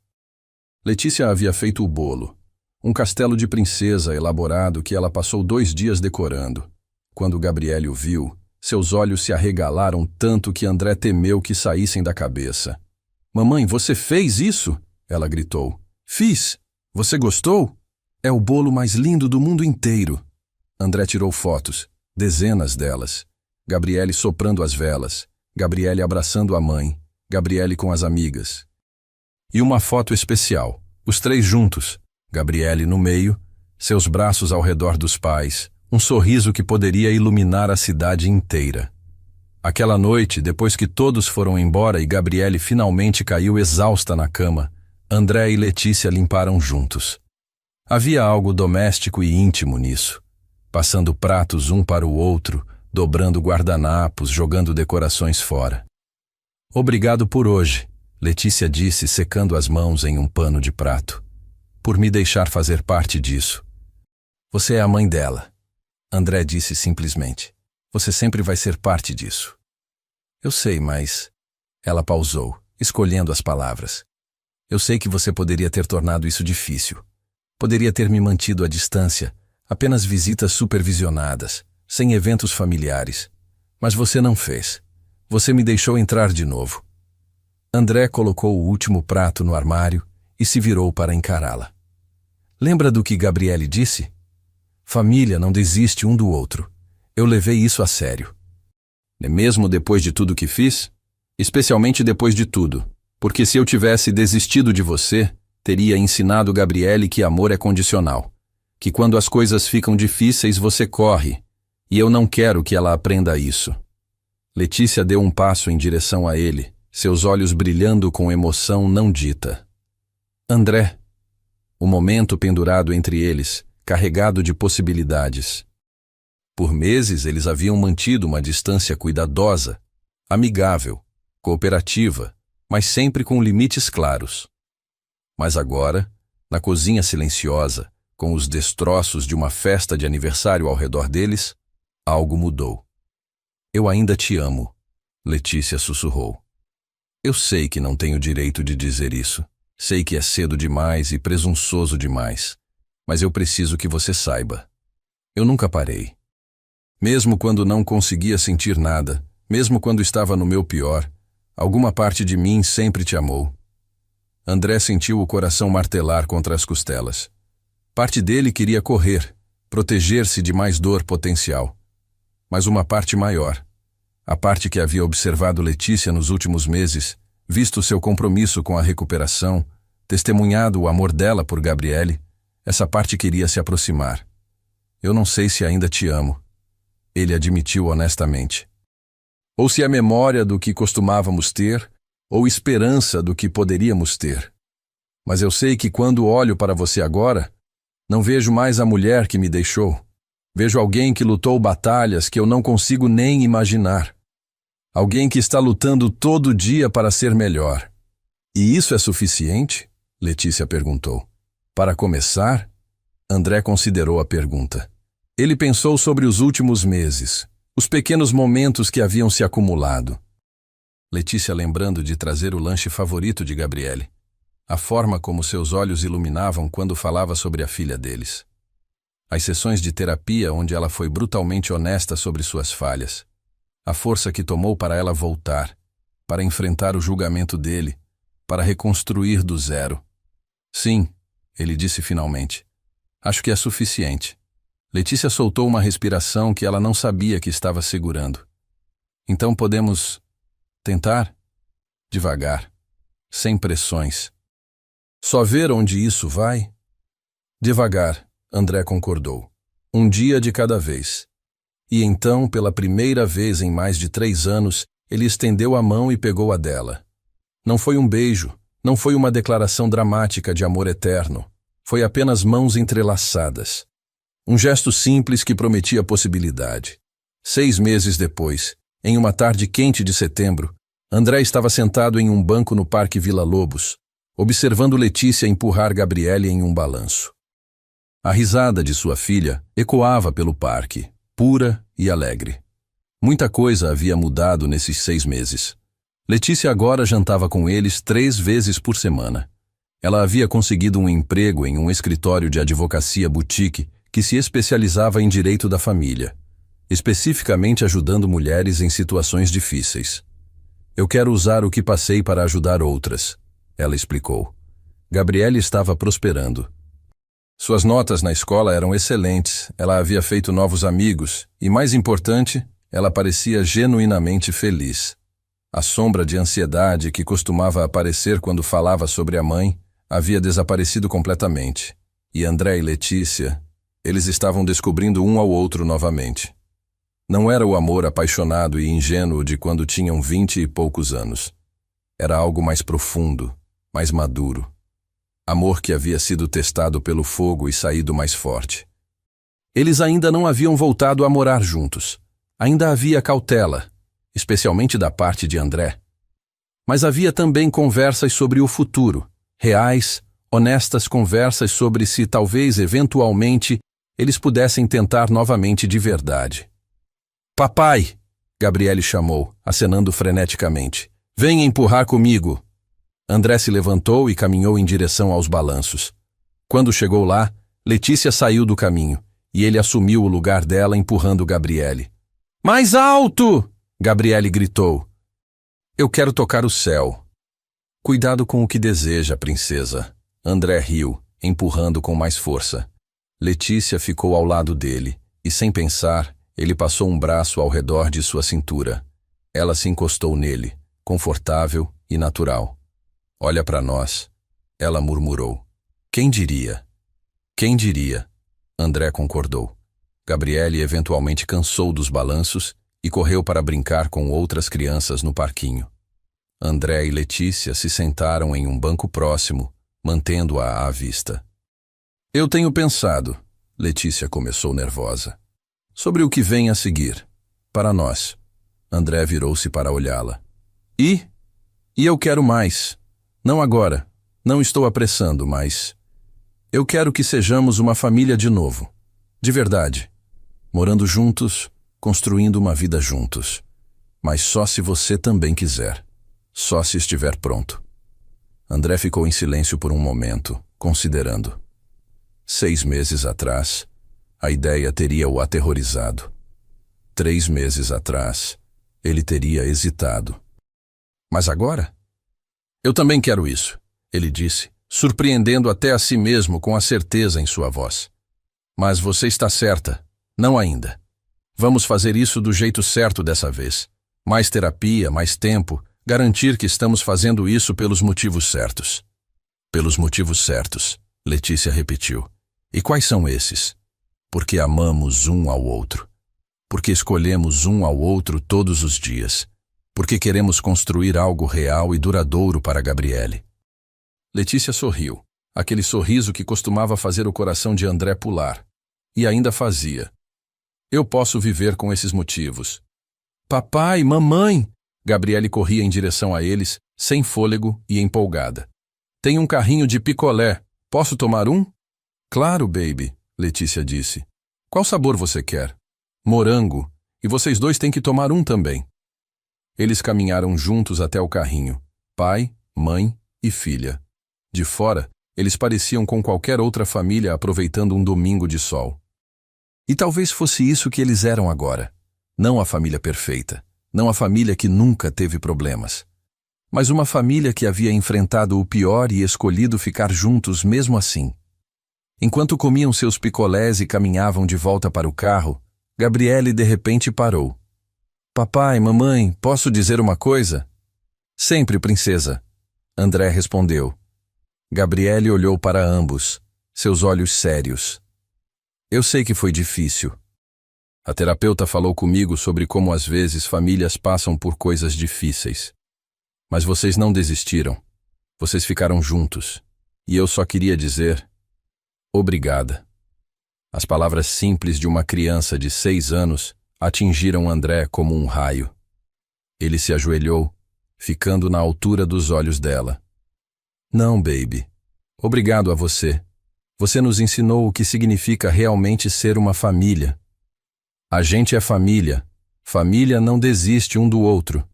Letícia havia feito o bolo. Um castelo de princesa elaborado que ela passou 2 dias decorando. Quando Gabriele o viu, seus olhos se arregalaram tanto que André temeu que saíssem da cabeça. Mamãe, você fez isso? Ela gritou. Fiz. Você gostou? É o bolo mais lindo do mundo inteiro. André tirou fotos, dezenas delas. Gabriele soprando as velas, Gabriele abraçando a mãe, Gabriele com as amigas. E uma foto especial, os 3 juntos. Gabriele no meio, seus braços ao redor dos pais, um sorriso que poderia iluminar a cidade inteira. Aquela noite, depois que todos foram embora e Gabriele finalmente caiu exausta na cama, André e Letícia limparam juntos. Havia algo doméstico e íntimo nisso, passando pratos um para o outro, dobrando guardanapos, jogando decorações fora. Obrigado por hoje, Letícia disse, secando as mãos em um pano de prato. Por me deixar fazer parte disso. Você é a mãe dela. André disse simplesmente. Você sempre vai ser parte disso. Eu sei, mas... Ela pausou, escolhendo as palavras. Eu sei que você poderia ter tornado isso difícil. Poderia ter me mantido à distância, apenas visitas supervisionadas, sem eventos familiares. Mas você não fez. Você me deixou entrar de novo. André colocou o último prato no armário e se virou para encará-la. Lembra do que Gabriele disse? Família não desiste um do outro. Eu levei isso a sério. Mesmo depois de tudo que fiz? Especialmente depois de tudo. Porque se eu tivesse desistido de você, teria ensinado Gabriele que amor é condicional. Que quando as coisas ficam difíceis, você corre. E eu não quero que ela aprenda isso. Letícia deu um passo em direção a ele, seus olhos brilhando com emoção não dita. André. O momento pendurado entre eles, carregado de possibilidades. Por meses eles haviam mantido uma distância cuidadosa, amigável, cooperativa, mas sempre com limites claros. Mas agora, na cozinha silenciosa, com os destroços de uma festa de aniversário ao redor deles, algo mudou. Eu ainda te amo, Letícia sussurrou. Eu sei que não tenho direito de dizer isso. Sei que é cedo demais e presunçoso demais. Mas eu preciso que você saiba. Eu nunca parei. Mesmo quando não conseguia sentir nada, mesmo quando estava no meu pior, alguma parte de mim sempre te amou. André sentiu o coração martelar contra as costelas. Parte dele queria correr, proteger-se de mais dor potencial. Mas uma parte maior, a parte que havia observado Letícia nos últimos meses, visto seu compromisso com a recuperação, testemunhado o amor dela por Gabriele, essa parte queria se aproximar. Eu não sei se ainda te amo, ele admitiu honestamente. Ou se é memória do que costumávamos ter, ou esperança do que poderíamos ter. Mas eu sei que quando olho para você agora, não vejo mais a mulher que me deixou. Vejo alguém que lutou batalhas que eu não consigo nem imaginar. Alguém que está lutando todo dia para ser melhor. E isso é suficiente? Letícia perguntou. Para começar, André considerou a pergunta. Ele pensou sobre os últimos meses, os pequenos momentos que haviam se acumulado. Letícia lembrando de trazer o lanche favorito de Gabriele. A forma como seus olhos iluminavam quando falava sobre a filha deles. As sessões de terapia onde ela foi brutalmente honesta sobre suas falhas. A força que tomou para ela voltar, para enfrentar o julgamento dele, para reconstruir do zero. Sim, ele disse finalmente. Acho que é suficiente. Letícia soltou uma respiração que ela não sabia que estava segurando. Então podemos tentar? Devagar, sem pressões. Só ver onde isso vai? Devagar, André concordou. Um dia de cada vez. E então, pela primeira vez em mais de 3 anos, ele estendeu a mão e pegou a dela. Não foi um beijo, não foi uma declaração dramática de amor eterno. Foi apenas mãos entrelaçadas. Um gesto simples que prometia possibilidade. 6 meses depois, em uma tarde quente de setembro, André estava sentado em um banco no Parque Vila Lobos, observando Letícia empurrar Gabriele em um balanço. A risada de sua filha ecoava pelo parque, pura e alegre. Muita coisa havia mudado nesses 6 meses. Letícia agora jantava com eles 3 vezes por semana. Ela havia conseguido um emprego em um escritório de advocacia boutique que se especializava em direito da família, especificamente ajudando mulheres em situações difíceis. Eu quero usar o que passei para ajudar outras, ela explicou. Gabriele estava prosperando. Suas notas na escola eram excelentes, ela havia feito novos amigos e, mais importante, ela parecia genuinamente feliz. A sombra de ansiedade que costumava aparecer quando falava sobre a mãe havia desaparecido completamente. E André e Letícia, eles estavam descobrindo um ao outro novamente. Não era o amor apaixonado e ingênuo de quando tinham 20 e poucos anos. Era algo mais profundo, mais maduro. Amor que havia sido testado pelo fogo e saído mais forte. Eles ainda não haviam voltado a morar juntos. Ainda havia cautela, especialmente da parte de André. Mas havia também conversas sobre o futuro, reais, honestas conversas sobre se talvez, eventualmente, eles pudessem tentar novamente de verdade. Papai! Gabriele chamou, acenando freneticamente. Venha empurrar comigo! André se levantou e caminhou em direção aos balanços. Quando chegou lá, Letícia saiu do caminho, e ele assumiu o lugar dela empurrando Gabriele. Mais alto! Gabriele gritou. Eu quero tocar o céu. Cuidado com o que deseja, princesa. André riu, empurrando com mais força. Letícia ficou ao lado dele, e sem pensar, ele passou um braço ao redor de sua cintura. Ela se encostou nele, confortável e natural. Olha para nós, ela murmurou. Quem diria? Quem diria? André concordou. Gabriele eventualmente cansou dos balanços e correu para brincar com outras crianças no parquinho. André e Letícia se sentaram em um banco próximo, mantendo-a à vista. Eu tenho pensado, Letícia começou nervosa, sobre o que vem a seguir, para nós. André virou-se para olhá-la. E eu quero mais. Não agora, não estou apressando, mas eu quero que sejamos uma família de novo, de verdade, morando juntos, construindo uma vida juntos. Mas só se você também quiser, só se estiver pronto. André ficou em silêncio por um momento, considerando. 6 meses atrás, a ideia teria o aterrorizado. 3 meses atrás, ele teria hesitado. Mas agora? Eu também quero isso, ele disse, surpreendendo até a si mesmo com a certeza em sua voz. Mas você está certa, não ainda. Vamos fazer isso do jeito certo dessa vez. Mais terapia, mais tempo, garantir que estamos fazendo isso pelos motivos certos. Pelos motivos certos, Letícia repetiu. E quais são esses? Porque amamos um ao outro. Porque escolhemos um ao outro todos os dias. Porque queremos construir algo real e duradouro para Gabriele. Letícia sorriu, aquele sorriso que costumava fazer o coração de André pular. E ainda fazia. Eu posso viver com esses motivos. Papai, mamãe! Gabriele corria em direção a eles, sem fôlego e empolgada. Tem um carrinho de picolé. Posso tomar um? Claro, baby, Letícia disse. Qual sabor você quer? Morango. E vocês dois têm que tomar um também. Eles caminharam juntos até o carrinho. Pai, mãe e filha. De fora, eles pareciam com qualquer outra família aproveitando um domingo de sol. E talvez fosse isso que eles eram agora. Não a família perfeita. Não a família que nunca teve problemas. Mas uma família que havia enfrentado o pior e escolhido ficar juntos mesmo assim. Enquanto comiam seus picolés e caminhavam de volta para o carro, Gabriele de repente parou. Papai, mamãe, posso dizer uma coisa? Sempre, princesa. André respondeu. Gabriele olhou para ambos, seus olhos sérios. Eu sei que foi difícil. A terapeuta falou comigo sobre como às vezes famílias passam por coisas difíceis. Mas vocês não desistiram. Vocês ficaram juntos. E eu só queria dizer... Obrigada. As palavras simples de uma criança de 6 anos atingiram André como um raio. Ele se ajoelhou, ficando na altura dos olhos dela. Não, baby. Obrigado a você. Você nos ensinou o que significa realmente ser uma família. A gente é família. Família não desiste um do outro.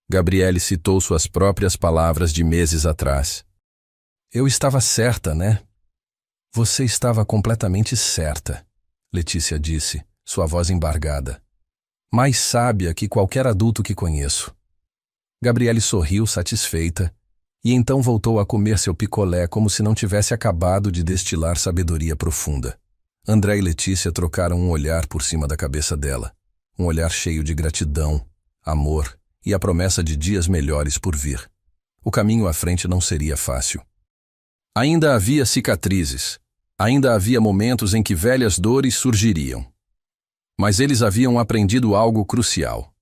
Gabriele citou suas próprias palavras de meses atrás. Eu estava certa, né? Você estava completamente certa, Letícia disse, sua voz embargada. Mais sábia que qualquer adulto que conheço. Gabriele sorriu satisfeita e então voltou a comer seu picolé como se não tivesse acabado de destilar sabedoria profunda. André e Letícia trocaram um olhar por cima da cabeça dela, um olhar cheio de gratidão, amor e a promessa de dias melhores por vir. O caminho à frente não seria fácil. Ainda havia cicatrizes, ainda havia momentos em que velhas dores surgiriam. Mas eles haviam aprendido algo crucial.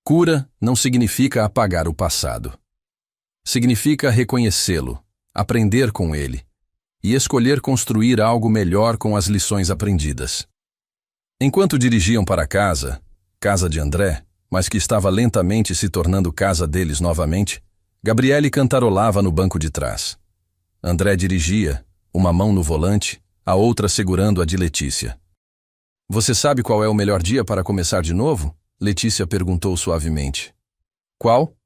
Cura não significa apagar o passado. Significa reconhecê-lo, aprender com ele e escolher construir algo melhor com as lições aprendidas. Enquanto dirigiam para casa de André, mas que estava lentamente se tornando casa deles novamente, Gabriele cantarolava no banco de trás. André dirigia, uma mão no volante, a outra segurando a de Letícia. Você sabe qual é o melhor dia para começar de novo? Letícia perguntou suavemente. Qual?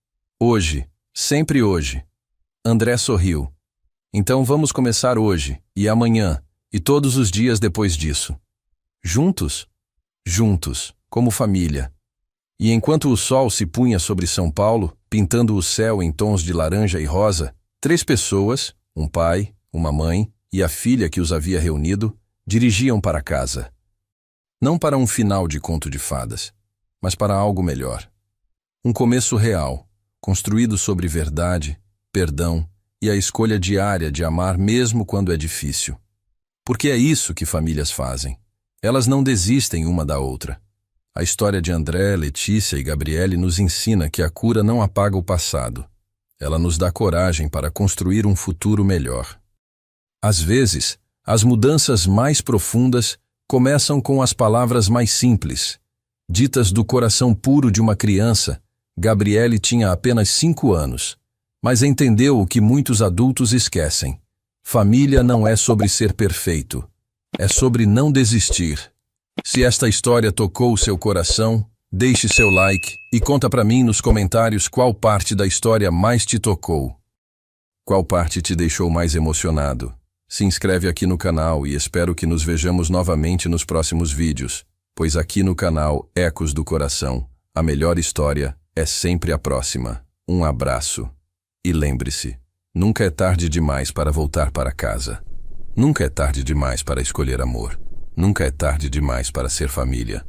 Hoje, sempre hoje. André sorriu. Então vamos começar hoje, e amanhã, e todos os dias depois disso. Juntos? Juntos, como família. E enquanto o sol se punha sobre São Paulo, pintando o céu em tons de laranja e rosa, 3 pessoas, um pai, uma mãe e a filha que os havia reunido, dirigiam para casa. Não para um final de conto de fadas, mas para algo melhor. Um começo real, construído sobre verdade, perdão e a escolha diária de amar mesmo quando é difícil. Porque é isso que famílias fazem. Elas não desistem uma da outra. A história de André, Letícia e Gabriele nos ensina que a cura não apaga o passado. Ela nos dá coragem para construir um futuro melhor. Às vezes, as mudanças mais profundas começam com as palavras mais simples. Ditas do coração puro de uma criança, Gabriele tinha apenas 5 anos, mas entendeu o que muitos adultos esquecem. Família não é sobre ser perfeito, é sobre não desistir. Se esta história tocou o seu coração, deixe seu like e conta pra mim nos comentários qual parte da história mais te tocou. Qual parte te deixou mais emocionado? Se inscreve aqui no canal e espero que nos vejamos novamente nos próximos vídeos, pois aqui no canal Ecos do Coração, a melhor história é sempre a próxima. Um abraço. E lembre-se, nunca é tarde demais para voltar para casa. Nunca é tarde demais para escolher amor. Nunca é tarde demais para ser família.